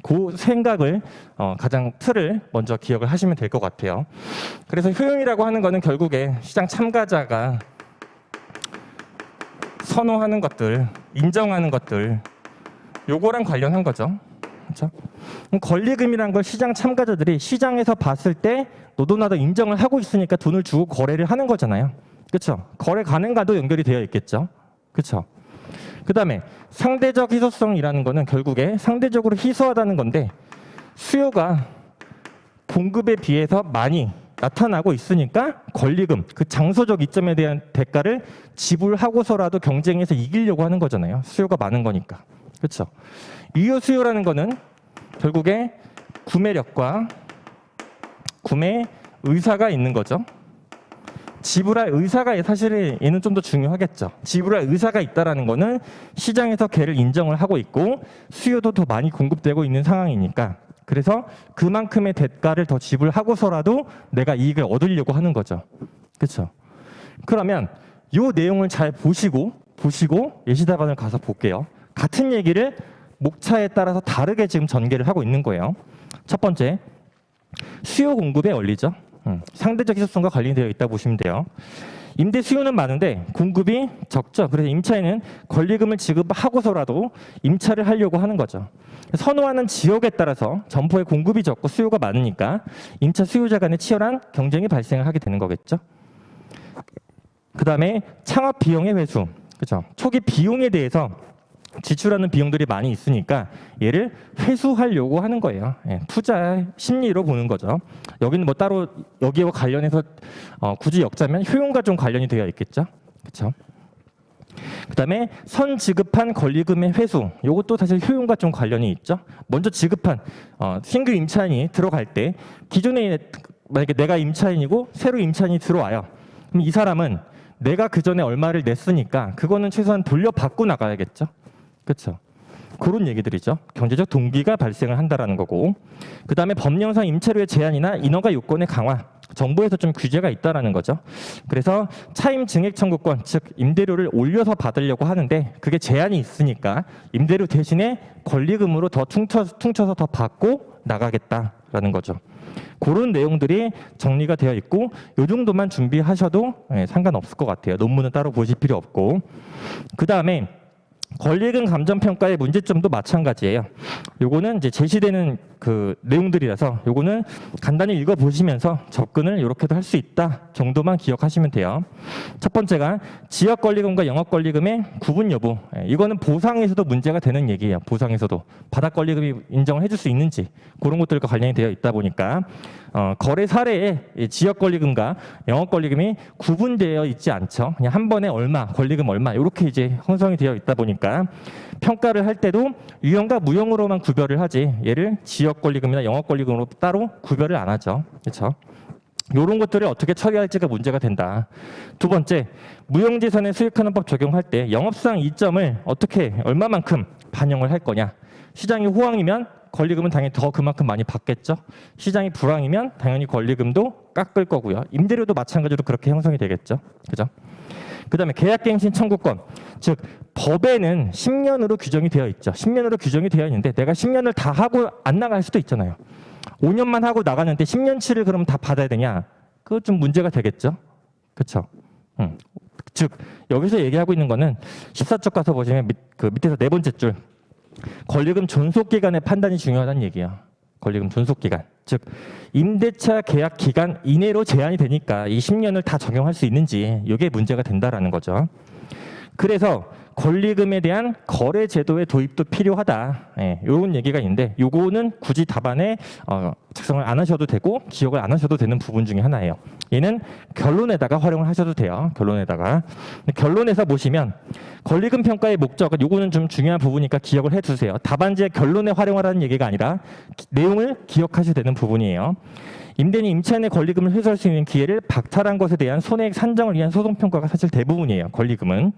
그 생각을 가장 틀을 먼저 기억을 하시면 될 것 같아요. 그래서 효용이라고 하는 거는 결국에 시장 참가자가 선호하는 것들, 인정하는 것들, 요거랑 관련한 거죠. 그렇죠? 권리금이란 걸 시장 참가자들이 시장에서 봤을 때 노도나도 인정을 하고 있으니까 돈을 주고 거래를 하는 거잖아요. 그렇죠? 거래 가능과도 연결이 되어 있겠죠. 그렇죠? 그다음에 상대적 희소성이라는 거는 결국에 상대적으로 희소하다는 건데 수요가 공급에 비해서 많이 나타나고 있으니까 권리금, 그 장소적 이점에 대한 대가를 지불하고서라도 경쟁에서 이기려고 하는 거잖아요. 수요가 많은 거니까. 그렇죠? 유효 수요라는 거는 결국에 구매력과 구매 의사가 있는 거죠. 지불할 의사가 사실 얘는 좀 더 중요하겠죠. 지불할 의사가 있다라는 거는 시장에서 걔를 인정을 하고 있고 수요도 더 많이 공급되고 있는 상황이니까 그래서 그만큼의 대가를 더 지불하고서라도 내가 이익을 얻으려고 하는 거죠. 그렇죠? 그러면 이 내용을 잘 보시고 예시답안을 가서 볼게요. 같은 얘기를 목차에 따라서 다르게 지금 전개를 하고 있는 거예요. 첫 번째, 수요 공급의 원리죠. 상대적 희소성과 관련되어 있다 보시면 돼요. 임대 수요는 많은데 공급이 적죠. 그래서 임차인은 권리금을 지급하고서라도 임차를 하려고 하는 거죠. 선호하는 지역에 따라서 점포의 공급이 적고 수요가 많으니까 임차 수요자 간의 치열한 경쟁이 발생을 하게 되는 거겠죠. 그다음에 창업 비용의 회수. 그렇죠? 초기 비용에 대해서 지출하는 비용들이 많이 있으니까 얘를 회수하려고 하는 거예요. 예, 투자 심리로 보는 거죠. 여기는 뭐 따로 여기와 관련해서 굳이 엮자면 효용과 좀 관련이 되어 있겠죠. 그렇죠? 그다음에 선 지급한 권리금의 회수. 이것도 사실 효용과 좀 관련이 있죠. 먼저 지급한 신규 임차인이 들어갈 때 기존에 만약에 내가 임차인이고 새로 임차인이 들어와요. 그럼 이 사람은 내가 그 전에 얼마를 냈으니까 그거는 최소한 돌려받고 나가야겠죠. 그렇죠. 그런 얘기들이죠. 경제적 동기가 발생을 한다라는 거고. 그다음에 법령상 임차료의 제한이나 인허가 요건의 강화. 정부에서 좀 규제가 있다라는 거죠. 그래서 차임 증액 청구권, 즉 임대료를 올려서 받으려고 하는데 그게 제한이 있으니까 임대료 대신에 권리금으로 더 퉁쳐서 더 받고 나가겠다라는 거죠. 그런 내용들이 정리가 되어 있고 이 정도만 준비하셔도 상관없을 것 같아요. 논문은 따로 보실 필요 없고. 그다음에 권리금 감정평가의 문제점도 마찬가지예요. 요거는 이제 제시되는 그 내용들이라서 요거는 간단히 읽어보시면서 접근을 이렇게도 할 수 있다 정도만 기억하시면 돼요. 첫 번째가 지역 권리금과 영업 권리금의 구분 여부. 이거는 보상에서도 문제가 되는 얘기예요. 보상에서도 바닥 권리금이 인정을 해줄 수 있는지 그런 것들과 관련이 되어 있다 보니까 거래 사례에 지역 권리금과 영업 권리금이 구분되어 있지 않죠. 그냥 한 번에 얼마, 권리금 얼마 이렇게 이제 형성이 되어 있다 보니까 평가를 할 때도 유형과 무형으로만 구별을 하지 얘를 지역 권리금이나 영업 권리금으로 따로 구별을 안 하죠. 그렇죠? 이런 것들을 어떻게 처리할지가 문제가 된다. 두 번째, 무형재산의 수익환원법 적용할 때 영업상 이점을 어떻게 얼마만큼 반영을 할 거냐. 시장이 호황이면 권리금은 당연히 더 그만큼 많이 받겠죠. 시장이 불황이면 당연히 권리금도 깎을 거고요. 임대료도 마찬가지로 그렇게 형성이 되겠죠. 그죠? 그다음에 계약갱신 청구권. 즉 법에는 10년으로 규정이 되어 있죠. 10년으로 규정이 되어 있는데 내가 10년을 다 하고 안 나갈 수도 있잖아요. 5년만 하고 나가는데 10년치를 그럼 다 받아야 되냐? 그거 좀 문제가 되겠죠. 그렇죠? 즉 여기서 얘기하고 있는 거는 14쪽 가서 보시면 밑에서 네 번째 줄 권리금 존속기간의 판단이 중요하다는 얘기예요. 권리금 존속기간. 즉 임대차 계약 기간 이내로 제한이 되니까 이 10년을 다 적용할 수 있는지 이게 문제가 된다라는 거죠. 그래서 권리금에 대한 거래 제도의 도입도 필요하다. 이런 얘기가 있는데 요거는 굳이 답안에 작성을 안 하셔도 되고 기억을 안 하셔도 되는 부분 중에 하나예요. 얘는 결론에다가 활용을 하셔도 돼요. 결론에다가. 결론에서 보시면 권리금 평가의 목적은 요거는 좀 중요한 부분이니까 기억을 해두세요. 답안지의 결론에 활용하라는 얘기가 아니라 내용을 기억하셔야 되는 부분이에요. 임대인이 임차인의 권리금을 회수할 수 있는 기회를 박탈한 것에 대한 손해액 산정을 위한 소송평가가 사실 대부분이에요. 권리금은.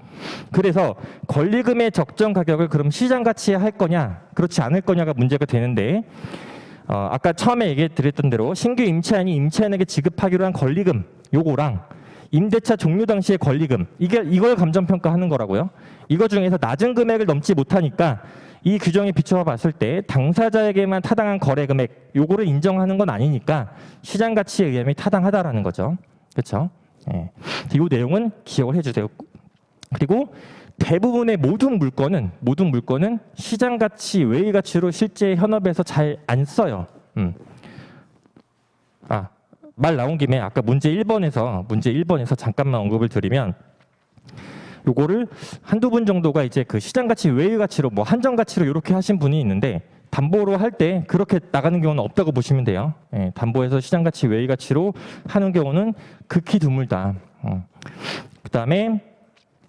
그래서 권리금의 적정 가격을 그럼 시장 가치에 할 거냐 그렇지 않을 거냐가 문제가 되는데 아까 처음에 얘기 드렸던 대로 신규 임차인이 임차인에게 지급하기로 한 권리금 요거랑 임대차 종료 당시의 권리금 이걸 감정평가하는 거라고요. 이거 중에서 낮은 금액을 넘지 못하니까 이 규정에 비춰 봤을 때 당사자에게만 타당한 거래 금액 요거를 인정하는 건 아니니까 시장 가치에 의하면 타당하다라는 거죠. 그렇죠? 이 내용은 기억을 해주세요. 그리고 대부분의 모든 물건은 시장 가치 외의 가치로 실제 현업에서 잘 안 써요. 말 나온 김에 아까 문제 1번에서 잠깐만 언급을 드리면 요거를 한두 분 정도가 이제 그 시장 가치 외의 가치로 뭐 한정 가치로 이렇게 하신 분이 있는데 담보로 할 때 그렇게 나가는 경우는 없다고 보시면 돼요. 담보에서 시장 가치 외의 가치로 하는 경우는 극히 드물다. 그다음에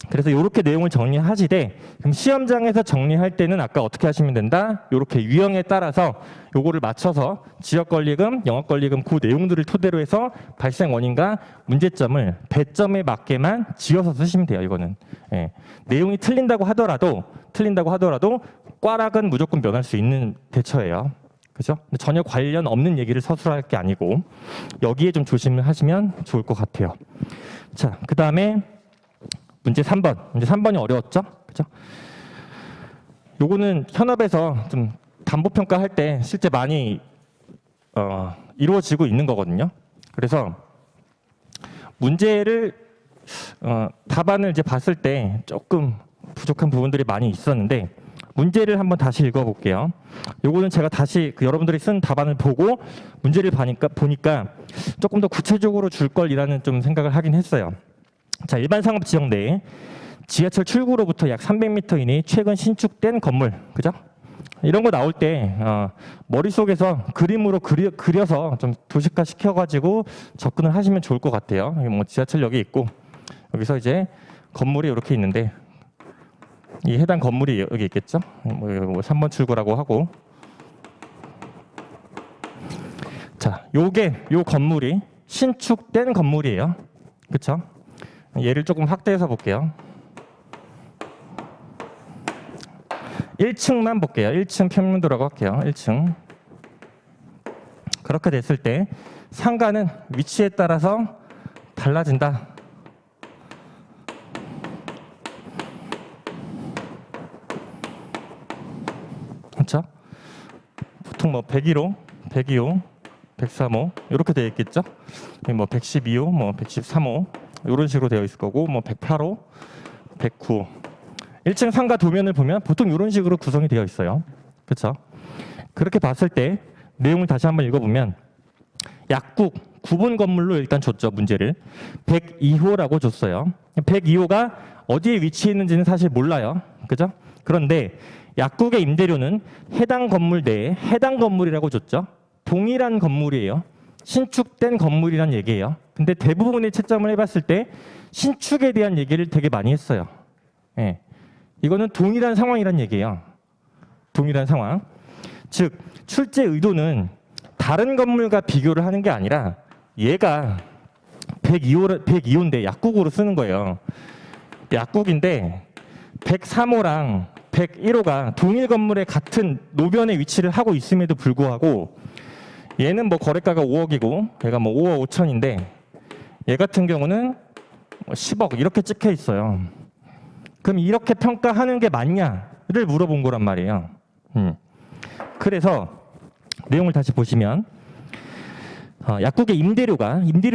그래서 이렇게 내용을 정리하시되 그럼 시험장에서 정리할 때는 아까 어떻게 하시면 된다? 이렇게 유형에 따라서 요거를 맞춰서 지역 권리금, 영업 권리금 그 내용들을 토대로 해서 발생 원인과 문제점을 배점에 맞게만 지어서 쓰시면 돼요. 이거는 내용이 틀린다고 하더라도 꽈락은 무조건 면할 수 있는 대처예요. 그죠? 전혀 관련 없는 얘기를 서술할 게 아니고 여기에 좀 조심을 하시면 좋을 것 같아요. 자, 그 다음에 문제 3번이 어려웠죠? 그죠? 요거는 현업에서 좀 담보평가 할 때 실제 많이 이루어지고 있는 거거든요. 그래서 문제를 답안을 이제 봤을 때 조금 부족한 부분들이 많이 있었는데 문제를 한번 다시 읽어볼게요. 요거는 제가 다시 여러분들이 쓴 답안을 보고 문제를 보니까 조금 더 구체적으로 줄 걸이라는 좀 생각을 하긴 했어요. 자, 일반 상업 지역 내에 지하철 출구로부터 약 300m 이내에 최근 신축된 건물, 그죠? 이런 거 나올 때 머릿속에서 그림으로 그려서 좀 도식화 시켜가지고 접근을 하시면 좋을 것 같아요. 여기 뭐 지하철역이 있고 여기서 이제 건물이 이렇게 있는데 이 해당 건물이 여기 있겠죠? 뭐 3번 출구라고 하고, 자, 요 건물이 신축된 건물이에요. 그렇죠? 얘를 조금 확대해서 볼게요. 1층만 볼게요. 1층 평면도라고 할게요. 1층. 그렇게 됐을 때 상가는 위치에 따라서 달라진다. 그렇죠? 보통 뭐 101호, 102호, 103호 이렇게 되어 있겠죠? 뭐 112호, 뭐 113호 이런 식으로 되어 있을 거고, 뭐 108호, 109호. 1층 상가 도면을 보면 보통 이런 식으로 구성이 되어 있어요. 그렇죠? 그렇게 봤을 때 내용을 다시 한번 읽어보면 약국 구분 건물로 일단 줬죠, 문제를. 102호라고 줬어요. 102호가 어디에 위치해 있는지는 사실 몰라요. 그죠? 그런데 약국의 임대료는 해당 건물 내에 해당 건물이라고 줬죠. 동일한 건물이에요. 신축된 건물이란 얘기예요. 근데 대부분의 채점을 해봤을 때 신축에 대한 얘기를 되게 많이 했어요. 예. 이거는 동일한 상황이란 얘기예요. 동일한 상황. 즉 출제 의도는 다른 건물과 비교를 하는 게 아니라 얘가 102호인데 약국으로 쓰는 거예요. 약국인데 103호랑 101호가 동일 건물의 같은 노변에 위치를 하고 있음에도 불구하고 얘는 뭐 거래가가 5억이고 얘가 뭐 5억 5천인데 얘 같은 경우는 10억 이렇게 찍혀 있어요. 그럼 이렇게 평가하는 게 맞냐를 물어본 거란 말이에요. 그래서 내용을 다시 보시면 약국의 임대료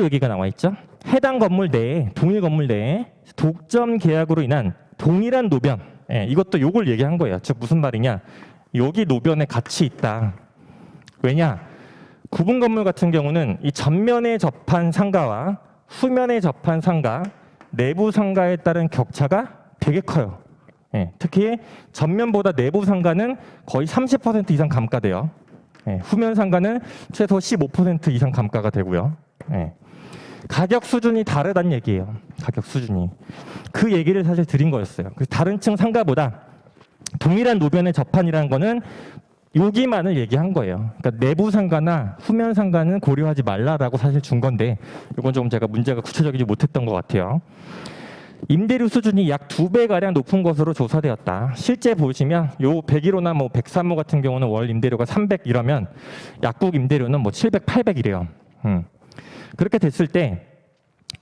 얘기가 나와 있죠. 해당 건물 내에 동일 건물 내에 독점 계약으로 인한 동일한 노변, 이것도 요걸 얘기한 거예요. 즉 무슨 말이냐? 여기 노변에 같이 있다. 왜냐? 구분 건물 같은 경우는 이 전면에 접한 상가와 후면에 접한 상가, 내부 상가에 따른 격차가 되게 커요. 특히 전면보다 내부 상가는 거의 30% 이상 감가돼요. 후면 상가는 최소 15% 이상 감가가 되고요. 가격 수준이 다르다는 얘기예요. 가격 수준이. 그 얘기를 사실 드린 거였어요. 다른 층 상가보다 동일한 노변에 접한이라는 거는 여기만을 얘기한 거예요. 그러니까 내부 상가나 후면 상가는 고려하지 말라라고 사실 준 건데 이건 좀 제가 문제가 구체적이지 못했던 것 같아요. 임대료 수준이 약 2배가량 높은 것으로 조사되었다. 실제 보시면 요 101호나 뭐 103호 같은 경우는 월 임대료가 300 이러면 약국 임대료는 뭐 700, 800 이래요. 그렇게 됐을 때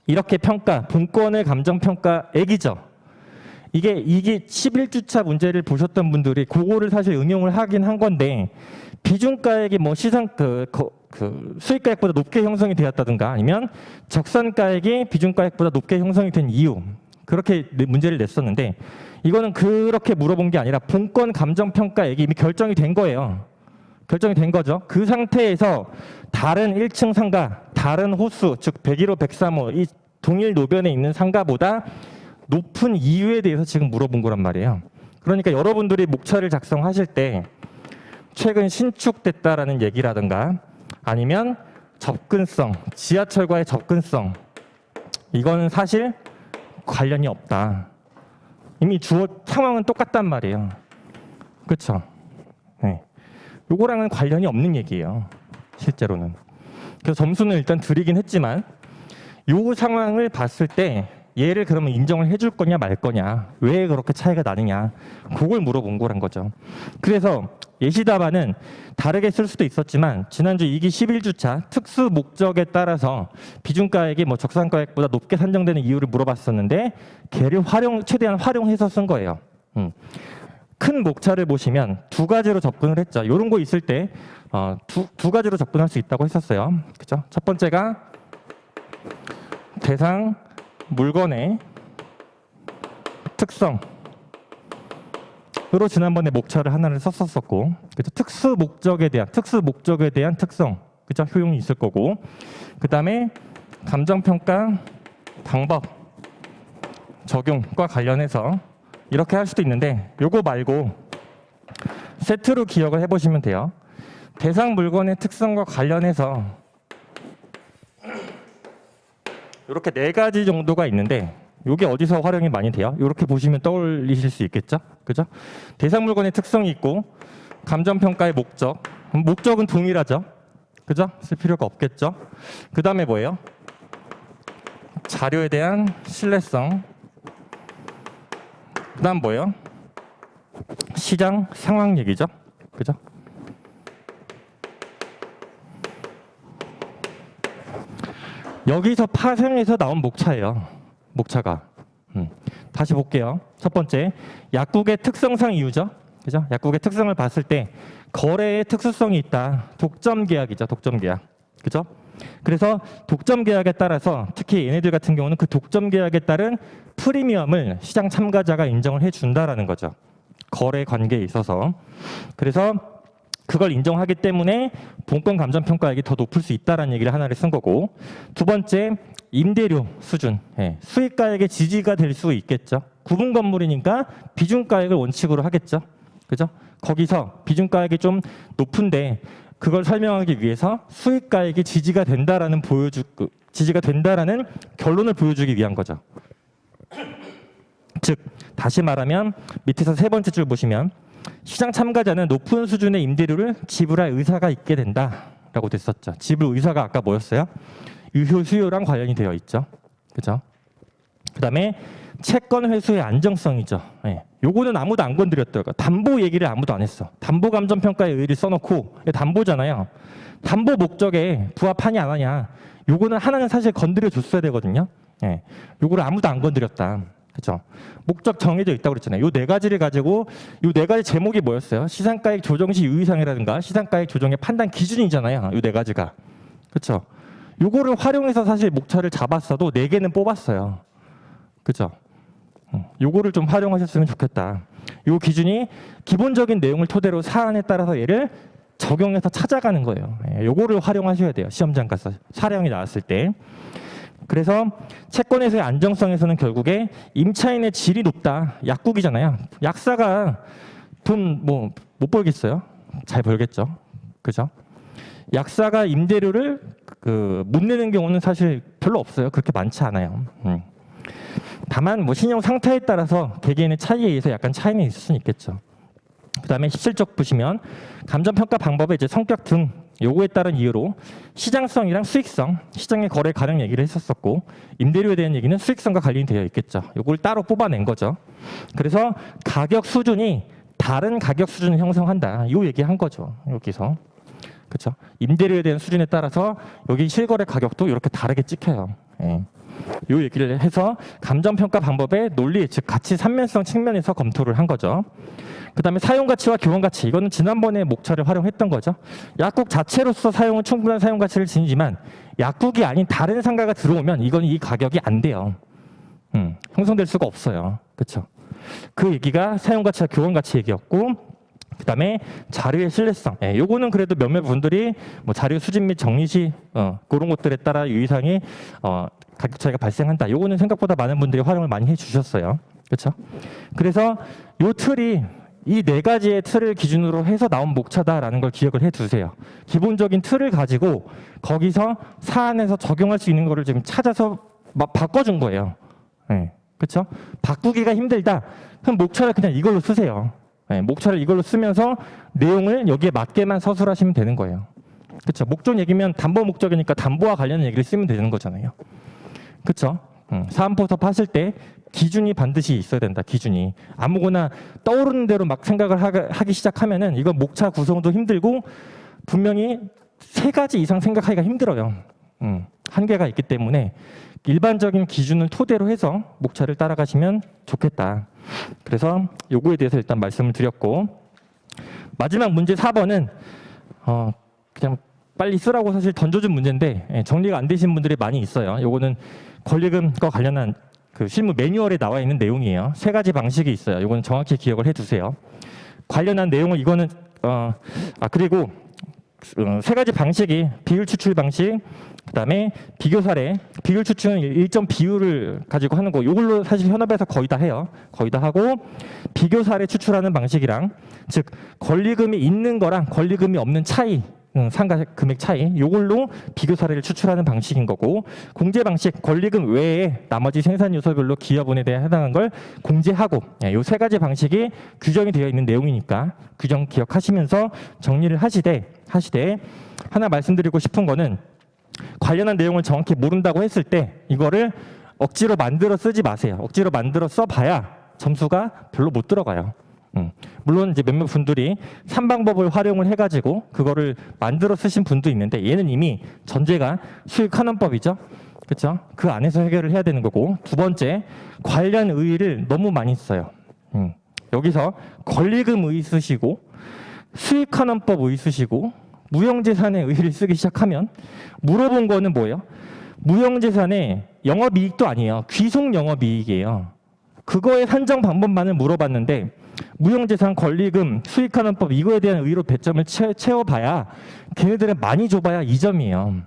이렇게 평가, 본권의 감정평가액이죠. 이게 11주차 문제를 보셨던 분들이 그거를 사실 응용을 하긴 한 건데 비중가액이 뭐 시상 수익가액보다 높게 형성이 되었다든가 아니면 적산가액이 비중가액보다 높게 형성이 된 이유, 그렇게 문제를 냈었는데 이거는 그렇게 물어본 게 아니라 본권 감정평가액이 이미 결정이 된 거예요. 결정이 된 거죠. 그 상태에서 다른 1층 상가, 다른 호수, 즉 101호, 103호 이 동일 노변에 있는 상가보다 높은 이유에 대해서 지금 물어본 거란 말이에요. 그러니까 여러분들이 목차를 작성하실 때 최근 신축됐다라는 얘기라든가 아니면 접근성, 지하철과의 접근성, 이거는 사실 관련이 없다. 이미 상황은 똑같단 말이에요. 그렇죠? 네. 요거랑은 관련이 없는 얘기예요. 실제로는. 그래서 점수는 일단 드리긴 했지만 요 상황을 봤을 때 얘를 그러면 인정을 해줄 거냐 말 거냐, 왜 그렇게 차이가 나느냐, 그걸 물어본 거란 거죠. 그래서 예시 답안은 다르게 쓸 수도 있었지만 지난주 2기 11주차 특수 목적에 따라서 비중가액이 뭐 적산가액보다 높게 산정되는 이유를 물어봤었는데 걔를 최대한 활용해서 쓴 거예요. 큰 목차를 보시면 두 가지로 접근을 했죠. 이런 거 있을 때 두 가지로 접근할 수 있다고 했었어요. 그죠? 첫 번째가 대상 물건의 특성으로 지난번에 목차를 하나를 썼었고, 그죠? 특수 목적에 대한 특성, 그죠? 효용이 있을 거고, 그 다음에 감정평가 방법, 적용과 관련해서 이렇게 할 수도 있는데 요거 말고 세트로 기억을 해보시면 돼요. 대상 물건의 특성과 관련해서 이렇게 4가지 정도가 있는데 이게 어디서 활용이 많이 돼요? 이렇게 보시면 떠올리실 수 있겠죠? 그죠? 대상 물건의 특성이 있고 감정평가의 목적, 목적은 동일하죠? 그죠? 쓸 필요가 없겠죠? 그 다음에 뭐예요? 자료에 대한 신뢰성, 그 다음 뭐예요? 시장 상황 얘기죠? 그죠? 여기서 파생해서 나온 목차예요. 목차가. 다시 볼게요. 첫 번째, 약국의 특성상 이유죠. 그죠? 약국의 특성을 봤을 때 거래의 특수성이 있다. 독점 계약이죠. 독점 계약. 그죠? 그래서 독점 계약에 따라서 특히 얘네들 같은 경우는 그 독점 계약에 따른 프리미엄을 시장 참가자가 인정을 해준다라는 거죠. 거래 관계에 있어서. 그래서 그걸 인정하기 때문에 본권 감정 평가액이 더 높을 수 있다라는 얘기를 하나를 쓴 거고, 두 번째 임대료 수준, 수익가액의 지지가 될 수 있겠죠. 구분 건물이니까 비중가액을 원칙으로 하겠죠. 그죠? 거기서 비중가액이 좀 높은데 그걸 설명하기 위해서 수익가액이 지지가 된다라는 지지가 된다라는 결론을 보여주기 위한 거죠. 즉 다시 말하면 밑에서 세 번째 줄 보시면 시장 참가자는 높은 수준의 임대료를 지불할 의사가 있게 된다라고 됐었죠. 지불 의사가 아까 뭐였어요? 유효 수요랑 관련이 되어 있죠. 그죠? 그다음에 채권 회수의 안정성이죠. 요거는 아무도 안 건드렸더라고요. 담보 얘기를 아무도 안 했어. 담보 감정 평가의 의의를 써놓고 담보잖아요. 담보 목적에 부합하냐 안 하냐. 요거는 하나는 사실 건드려 줬어야 되거든요. 요거를 아무도 안 건드렸다. 그죠? 목적 정해져 있다고 그랬잖아요. 요 4가지를 가지고 요 4가지 제목이 뭐였어요? 시장가액 조정 시 유의사항이라든가 시장가액 조정의 판단 기준이잖아요. 요 4가지가. 그렇죠? 요거를 활용해서 사실 목차를 잡았어도 4개는 뽑았어요. 그죠? 요거를 좀 활용하셨으면 좋겠다. 요 기준이 기본적인 내용을 토대로 사안에 따라서 얘를 적용해서 찾아가는 거예요. 요거를 활용하셔야 돼요. 시험장 가서 사례형이 나왔을 때. 그래서 채권에서의 안정성에서는 결국에 임차인의 질이 높다. 약국이잖아요. 약사가 돈 뭐 못 벌겠어요? 잘 벌겠죠. 그죠? 약사가 임대료를 못 내는 경우는 사실 별로 없어요. 그렇게 많지 않아요. 다만 뭐 신용 상태에 따라서 개개인의 차이에 의해서 약간 차이는 있을 수는 있겠죠. 그다음에 17쪽 보시면 감정평가 방법의 이제 성격 등 요거에 따른 이유로 시장성이랑 수익성, 시장의 거래 가능 얘기를 했었었고 임대료에 대한 얘기는 수익성과 관련이 되어 있겠죠. 요걸 따로 뽑아낸 거죠. 그래서 가격 수준이 다른 가격 수준을 형성한다. 요 얘기한 거죠. 여기서. 그렇죠? 임대료에 대한 수준에 따라서 여기 실거래 가격도 이렇게 다르게 찍혀요. 요 얘기를 해서 감정평가 방법의 논리, 즉 가치 삼면성 측면에서 검토를 한 거죠. 그 다음에 사용가치와 교환가치, 이거는 지난번에 목차를 활용했던 거죠. 약국 자체로서 사용은 충분한 사용가치를 지니지만 약국이 아닌 다른 상가가 들어오면 이건 이 가격이 안 돼요. 형성될 수가 없어요. 그렇죠? 그 얘기가 사용가치와 교환가치 얘기였고, 그 다음에 자료의 신뢰성. 요거는 그래도 몇몇 분들이 뭐 자료 수집 및 정리 시 그런 것들에 따라 유의사항이 가격 차이가 발생한다. 요거는 생각보다 많은 분들이 활용을 많이 해주셨어요. 그렇죠? 그래서 요 틀이 이 4가지의 틀을 기준으로 해서 나온 목차다라는 걸 기억을 해두세요. 기본적인 틀을 가지고 거기서 사안에서 적용할 수 있는 거를 지금 찾아서 막 바꿔준 거예요. 그렇죠? 바꾸기가 힘들다. 그럼 목차를 그냥 이걸로 쓰세요. 목차를 이걸로 쓰면서 내용을 여기에 맞게만 서술하시면 되는 거예요. 그렇죠? 목적 얘기면 담보 목적이니까 담보와 관련된 얘기를 쓰면 되는 거잖아요. 그렇죠? 사안포섭 하실 때 기준이 반드시 있어야 된다. 기준이 아무거나 떠오르는 대로 막 생각을 하기 시작하면은 이건 목차 구성도 힘들고 분명히 3가지 이상 생각하기가 힘들어요. 한계가 있기 때문에 일반적인 기준을 토대로 해서 목차를 따라가시면 좋겠다. 그래서 요거에 대해서 일단 말씀을 드렸고, 마지막 문제 4번은 그냥 빨리 쓰라고 사실 던져준 문제인데 정리가 안 되신 분들이 많이 있어요. 요거는 권리금과 관련한 그 실무 매뉴얼에 나와 있는 내용이에요. 3가지 방식이 있어요. 요거는 정확히 기억을 해두세요. 관련한 내용을 이거는 그리고 3가지 방식이 비율 추출 방식, 그다음에 비교 사례, 비율 추측은 일정 비율을 가지고 하는 거. 이걸로 사실 현업에서 거의 다 해요. 거의 다 하고 비교 사례 추출하는 방식이랑 즉 권리금이 있는 거랑 권리금이 없는 차이, 상가 금액 차이, 이걸로 비교 사례를 추출하는 방식인 거고 공제 방식 권리금 외에 나머지 생산 요소별로 기여분에 대해 해당한 걸 공제하고 이 세 가지 방식이 규정이 되어 있는 내용이니까 규정 기억하시면서 정리를 하시되 하나 말씀드리고 싶은 거는 관련한 내용을 정확히 모른다고 했을 때 이거를 억지로 만들어 쓰지 마세요. 억지로 만들어 써봐야 점수가 별로 못 들어가요. 물론 이제 몇몇 분들이 3방법을 활용을 해가지고 그거를 만들어 쓰신 분도 있는데 얘는 이미 전제가 수익환원법이죠. 그렇죠? 그 안에서 해결을 해야 되는 거고 두 번째 관련 의의를 너무 많이 써요. 여기서 권리금 의의 쓰시고 수익환원법 의의 쓰시고 무형재산의 의의를 쓰기 시작하면 물어본 거는 뭐예요? 무형재산의 영업이익도 아니에요. 귀속 영업이익이에요. 그거의 산정 방법만을 물어봤는데 무형재산, 권리금, 수익환원법 이거에 대한 의의로 배점을 채워봐야 걔네들은 많이 줘봐야 2점이에요.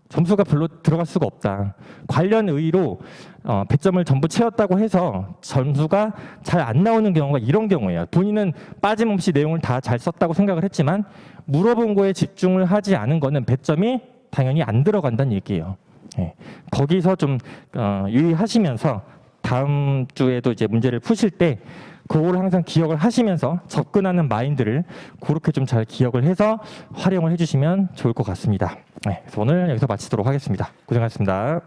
점수가 별로 들어갈 수가 없다. 관련 의의로 배점을 전부 채웠다고 해서 점수가 잘 안 나오는 경우가 이런 경우예요. 본인은 빠짐없이 내용을 다 잘 썼다고 생각을 했지만 물어본 거에 집중을 하지 않은 거는 배점이 당연히 안 들어간다는 얘기예요. 거기서 좀 유의하시면서 다음 주에도 이제 문제를 푸실 때 그거를 항상 기억을 하시면서 접근하는 마인드를 그렇게 좀 잘 기억을 해서 활용을 해주시면 좋을 것 같습니다. 그래서 오늘 여기서 마치도록 하겠습니다. 고생하셨습니다.